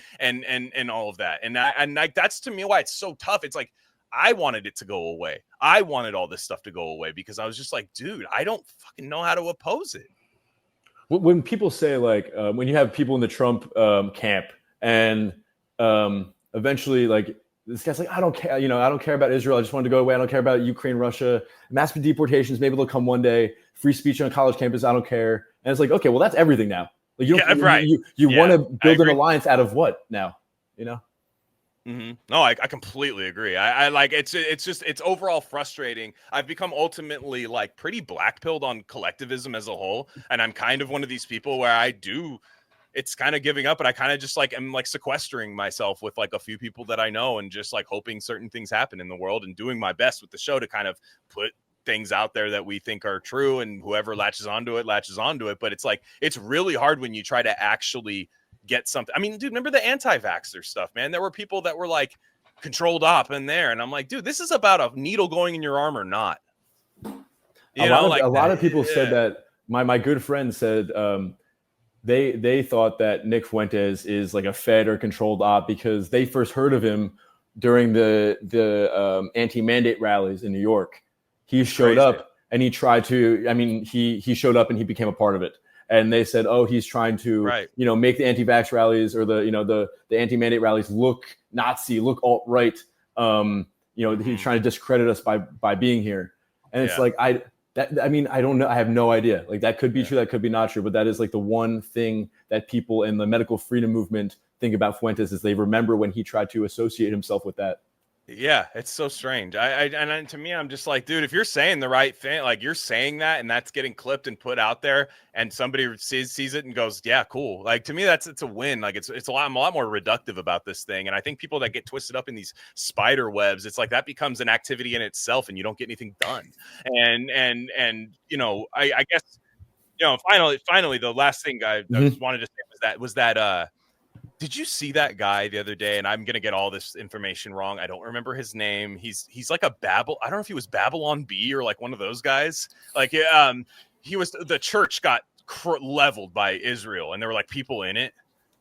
all of that. And like, that's to me why it's so tough. It's like, I wanted it to go away. I wanted all this stuff to go away because I was just like, dude, I don't fucking know how to oppose it. When people say like, when you have people in the Trump camp and eventually like this guy's like, I don't care, I don't care about Israel. I just wanted to go away. I don't care about Ukraine, Russia, mass deportations. Maybe they'll come one day. Free speech on a college campus. I don't care. And it's like, okay, well, that's everything now. Like, you want to build an alliance out of what now? Mm-hmm. No, I completely agree. I like it's overall frustrating. I've become ultimately like pretty black-pilled on collectivism as a whole, and I'm kind of one of these people where it's kind of giving up, but I kind of just like am like sequestering myself with like a few people that I know and just like hoping certain things happen in the world and doing my best with the show to kind of put things out there that we think are true, and whoever latches onto it. But it's like, it's really hard when you try to actually get something. I mean, dude, remember the anti-vaxxer stuff, man? There were people that were like controlled op in there, and I'm like, dude, this is about a needle going in your arm or not. A lot of people said that. My good friend said they thought that Nick Fuentes is like a Fed or controlled op because they first heard of him during the anti-mandate rallies in New York. He showed up and he tried to. I mean, he showed up and he became a part of it. And they said, oh, he's trying to, make the anti-vax rallies or the anti-mandate rallies look Nazi, look alt-right. He's trying to discredit us by being here. And it's like, I don't know. I have no idea. Like, that could be true. That could be not true. But that is like the one thing that people in the medical freedom movement think about Fuentes is they remember when he tried to associate himself with that. Yeah, it's so strange. To me, I'm just like, dude, if you're saying the right thing, like you're saying that, and that's getting clipped and put out there, and somebody sees it and goes, yeah, cool. Like to me, it's a win. Like it's a lot. I'm a lot more reductive about this thing, and I think people that get twisted up in these spider webs, it's like that becomes an activity in itself, and you don't get anything done. And you know, I guess you know, finally, the last thing I wanted to say was that. Did you see that guy the other day? And I'm gonna get all this information wrong. I don't remember his name. He's like a Babel. I don't know if he was Babylon B or like one of those guys. Like, he was. The church got leveled by Israel, and there were like people in it,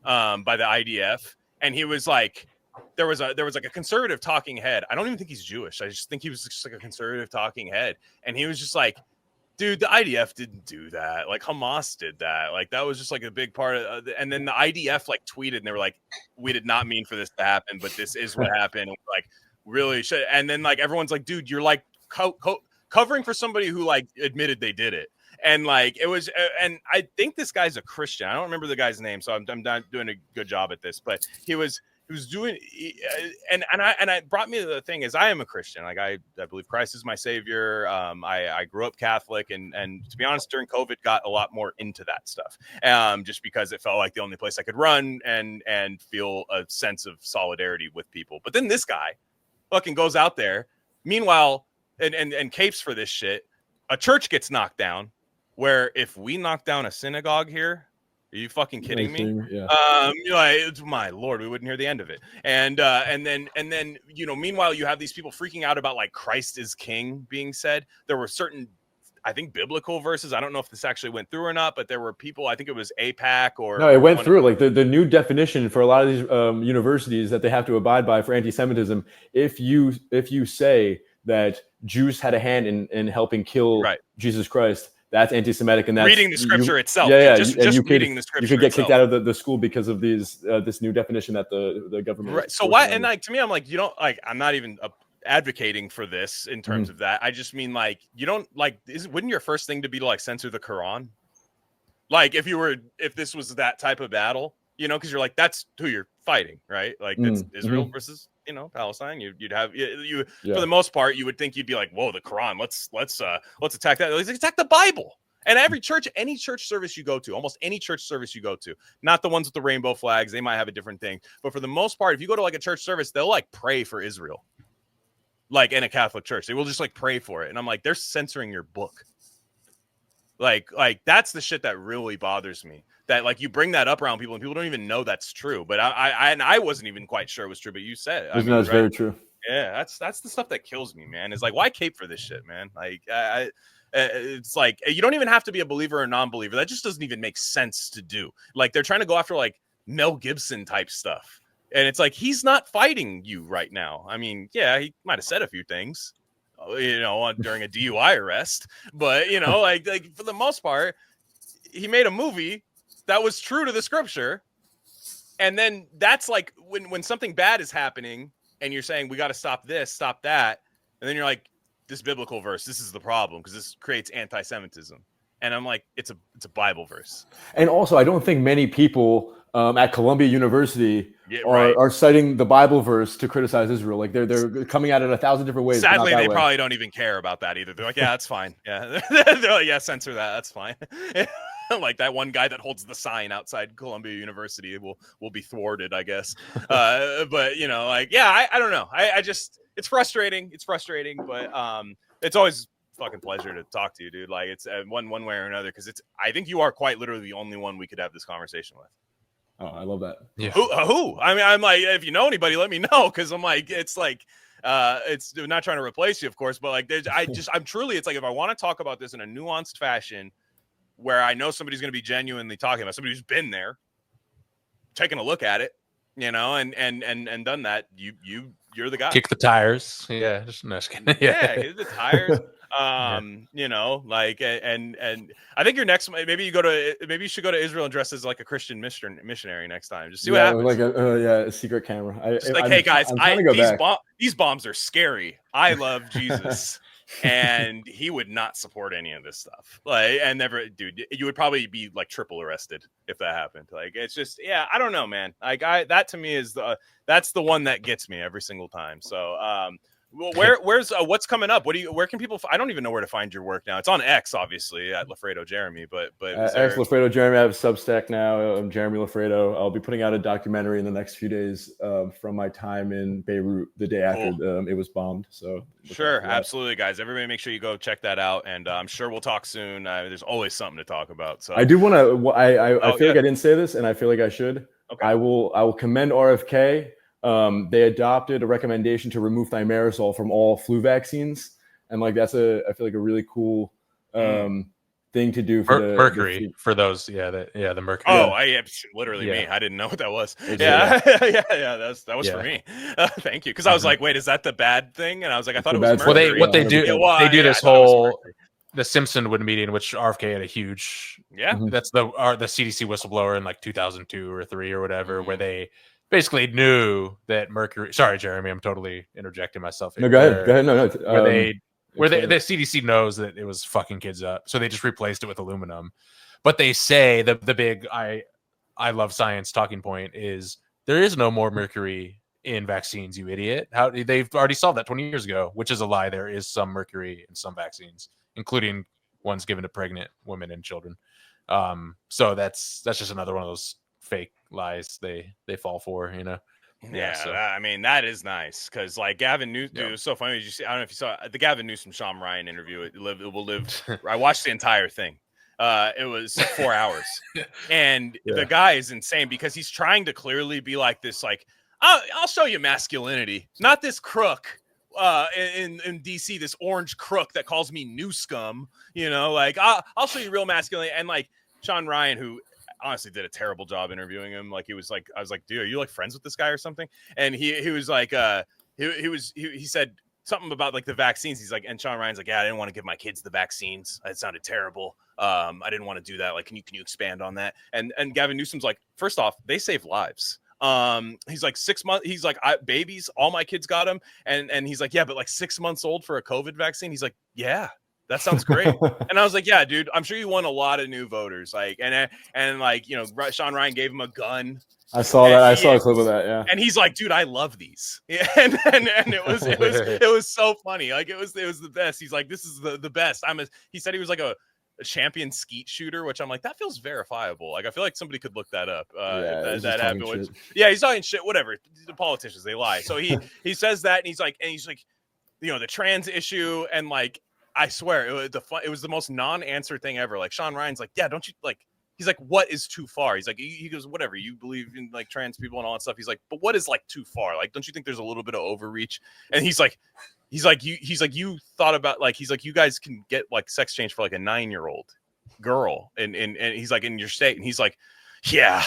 by the IDF. And he was like, there was like a conservative talking head. I don't even think he's Jewish. I just think he was just like a conservative talking head, and he was just like, dude, the IDF didn't do that. Like Hamas did that. Like that was just like a big part of. And then the IDF like tweeted, and they were like, "We did not mean for this to happen, but this is what happened." And like, really should. And then like everyone's like, "Dude, you're like covering for somebody who like admitted they did it." And like it was, and I think this guy's a Christian. I don't remember the guy's name, so I'm not doing a good job at this. But he was doing, and I brought me to the thing is I am a Christian. Like I believe Christ is my savior. I grew up Catholic, and to be honest, during COVID, got a lot more into that stuff. Just because it felt like the only place I could run and feel a sense of solidarity with people. But then this guy fucking goes out there. Meanwhile, and capes for this shit. A church gets knocked down. Where if we knock down a synagogue here, are you fucking kidding me? Yeah. It's my Lord, we wouldn't hear the end of it. And then, you know, meanwhile, you have these people freaking out about like Christ is king being said. There were certain, I think, biblical verses. I don't know if this actually went through or not, but there were people, I think it was APAC or. No, it went through. Like the new definition for a lot of these universities that they have to abide by for anti-Semitism. If you say that Jews had a hand in helping kill Jesus Christ, that's anti-Semitic, and that's reading the scripture itself. Yeah, just reading the scripture. You could get kicked out of the school because of this new definition that the government. Right. So why? And like to me, I'm like, you don't like. I'm not even advocating for this in terms of that. I just mean like, you don't like. Wouldn't your first thing to be to like censor the Quran? Like if this was that type of battle, you know, because you're like that's who you're fighting, right? Like it's Israel versus Palestine. You'd have for the most part, you would think you'd be like, whoa, the Quran. Let's attack that. Let's attack the Bible. And every church, any church service you go to, almost any church service you go to, not the ones with the rainbow flags, they might have a different thing. But for the most part, if you go to like a church service, they'll like pray for Israel. Like in a Catholic church, they will just like pray for it. And I'm like, they're censoring your book. Like that's the shit that really bothers me. That like you bring that up around people and people don't even know that's true. But I wasn't even quite sure it was true. But you said it. That's very true. Yeah, that's the stuff that kills me, man. Is like, why cape for this shit, man? Like it's like you don't even have to be a believer or non-believer. That just doesn't even make sense to do. Like they're trying to go after like Mel Gibson type stuff, and it's like he's not fighting you right now. I mean, yeah, he might have said a few things, you know, during a DUI arrest, but you know, like for the most part, he made a movie that was true to the scripture, and then that's like when something bad is happening, and you're saying we got to stop this, stop that, and then you're like, this biblical verse, this is the problem because this creates anti-Semitism. And I'm like, it's a Bible verse. And also, I don't think many people at Columbia University are citing the Bible verse to criticize Israel. Like they're coming at it 1,000 different ways. Sadly, they probably don't even care about that either. They're like, yeah, that's fine. Yeah, they're like, yeah, censor that. That's fine. Like that one guy that holds the sign outside Columbia University will be thwarted, I guess. But you know, like, yeah, I don't know. I just. It's frustrating. It's frustrating, but it's always fucking pleasure to talk to you, dude. Like it's one way or another because I think you are quite literally the only one we could have this conversation with. Oh, I love that. Yeah. Who? I mean, I'm like, if you know anybody, let me know because I'm like, it's like, it's not trying to replace you, of course, but like, I'm truly, it's like if I want to talk about this in a nuanced fashion, where I know somebody's going to be genuinely talking about somebody who's been there, taking a look at it, you know, and done that. You're the guy. Kick the tires. Yeah, just kidding. Yeah, hit the tires. You know, like, and I think your next, maybe you should go to Israel and dress as like a Christian missionary next time. Just see what happens. Like a secret camera. Hey guys, these bombs are scary. I love Jesus. and he would not support any of this stuff. Like, and never, dude, you would probably be like triple arrested if that happened. Like, it's just, yeah, I don't know, man. Like, that to me is that's the one that gets me every single time. So, well, where's what's coming up? Where can people? I don't even know where to find your work now. It's on X, obviously, at Loffredo Jeremy. But X Loffredo Jeremy. I have a Substack now. I'm Jeremy Loffredo. I'll be putting out a documentary in the next few days from my time in Beirut the day after it was bombed. So sure, absolutely, guys. Everybody, make sure you go check that out, and I'm sure we'll talk soon. There's always something to talk about. So I do want to. I feel like I didn't say this, and I feel like I should. Okay. I will commend RFK. They adopted a recommendation to remove thimerosal from all flu vaccines, and like I feel like a really cool thing to do for the mercury for those. The mercury. Oh, literally me. I didn't know what that was. Yeah. That was for me. Thank you, because I was like, wait, is that the bad thing? And I was like, I thought it was mercury. Well, they do this whole the Simpsonwood meeting, which RFK had a huge. Yeah, that's the CDC whistleblower in like 2002 or 3 or whatever, where they basically knew that mercury. Sorry, Jeremy, I'm totally interjecting myself. No, go ahead. No. The CDC knows that it was fucking kids up, so they just replaced it with aluminum. But they say the big I love science talking point is there is no more mercury in vaccines, you idiot. How they've already solved that 20 years ago, which is a lie. There is some mercury in some vaccines, including ones given to pregnant women and children. So that's just another one of those fake lies they fall for, you know. I mean, that is nice, because like Gavin Newsom, it was so funny. Did you see? I don't know if you saw the Gavin Newsom Sean Ryan interview. It will live. I watched the entire thing. It was 4 hours, and the guy is insane because he's trying to clearly be like this, like I'll show you masculinity, not this crook in DC, this orange crook that calls me new scum. You know, like I'll show you real masculinity, and like Sean Ryan, who honestly did a terrible job interviewing him. Like, he was like, I was like, dude, are you like friends with this guy or something? And he was like, he said something about like the vaccines. He's like, and Sean Ryan's like, yeah, I didn't want to give my kids the vaccines. It sounded terrible. I didn't want to do that. Like, can you expand on that? And Gavin Newsom's like, first off, they save lives. He's like 6 months. He's like, babies, all my kids got them. And he's like, yeah, but like 6 months old for a COVID vaccine. He's like, yeah. That sounds great. And I was like, yeah, dude, I'm sure you won a lot of new voters. Like, and like, you know, Sean Ryan gave him a gun. I saw that. I saw a clip of that. Yeah. And he's like, dude, I love these. Yeah. And it was so funny. Like, it was the best. He's like, this is the best. He said he was like a champion skeet shooter, which I'm like, that feels verifiable. Like, I feel like somebody could look that up. He's talking shit, whatever. The politicians, they lie. So he says that, and he's like, you know, the trans issue, and like, I swear it was the most non-answer thing ever. Like, Sean Ryan's like, yeah, don't you like, he's like, what is too far? He's like, he goes, whatever, you believe in like trans people and all that stuff. He's like, but what is like too far? Like, don't you think there's a little bit of overreach? And he's like, you thought about like, he's like, you guys can get like sex change for like a 9-year-old girl. And he's like, in your state. And he's like, yeah.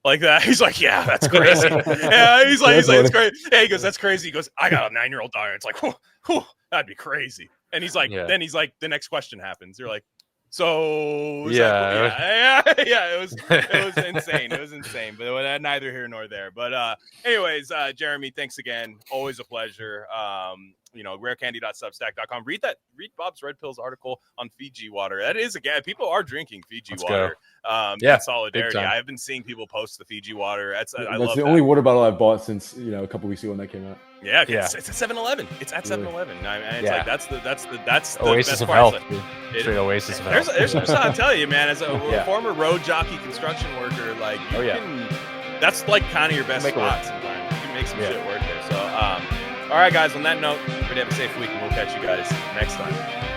Like that. He's like, yeah, that's crazy. Yeah, he's like, it's crazy. Yeah, he goes, that's crazy. He goes, I got a 9-year-old daughter. It's like, whew, that'd be crazy. And he's like, then he's like, the next question happens. You're like, so it was insane. It was insane, but neither here nor there. But anyways, Jeremy, thanks again. Always a pleasure. You know, rarecandy.substack.com. Read Bob's Red Pills article on Fiji water. That is, again, people are drinking Fiji water. In solidarity. I have been seeing people post the Fiji water. That's the only water bottle I've bought since, you know, a couple weeks ago when that came out. Yeah. It's at 7-Eleven. It's at 7-Eleven. And it's like that's the oasis best of part. health. Straight oasis of health. There's some I'm telling you, man. As a former road jockey construction worker, like that's like kind of your best spot sometimes. You can make some shit work there. So all right, guys, on that note, everybody have a safe week, and we'll catch you guys next time.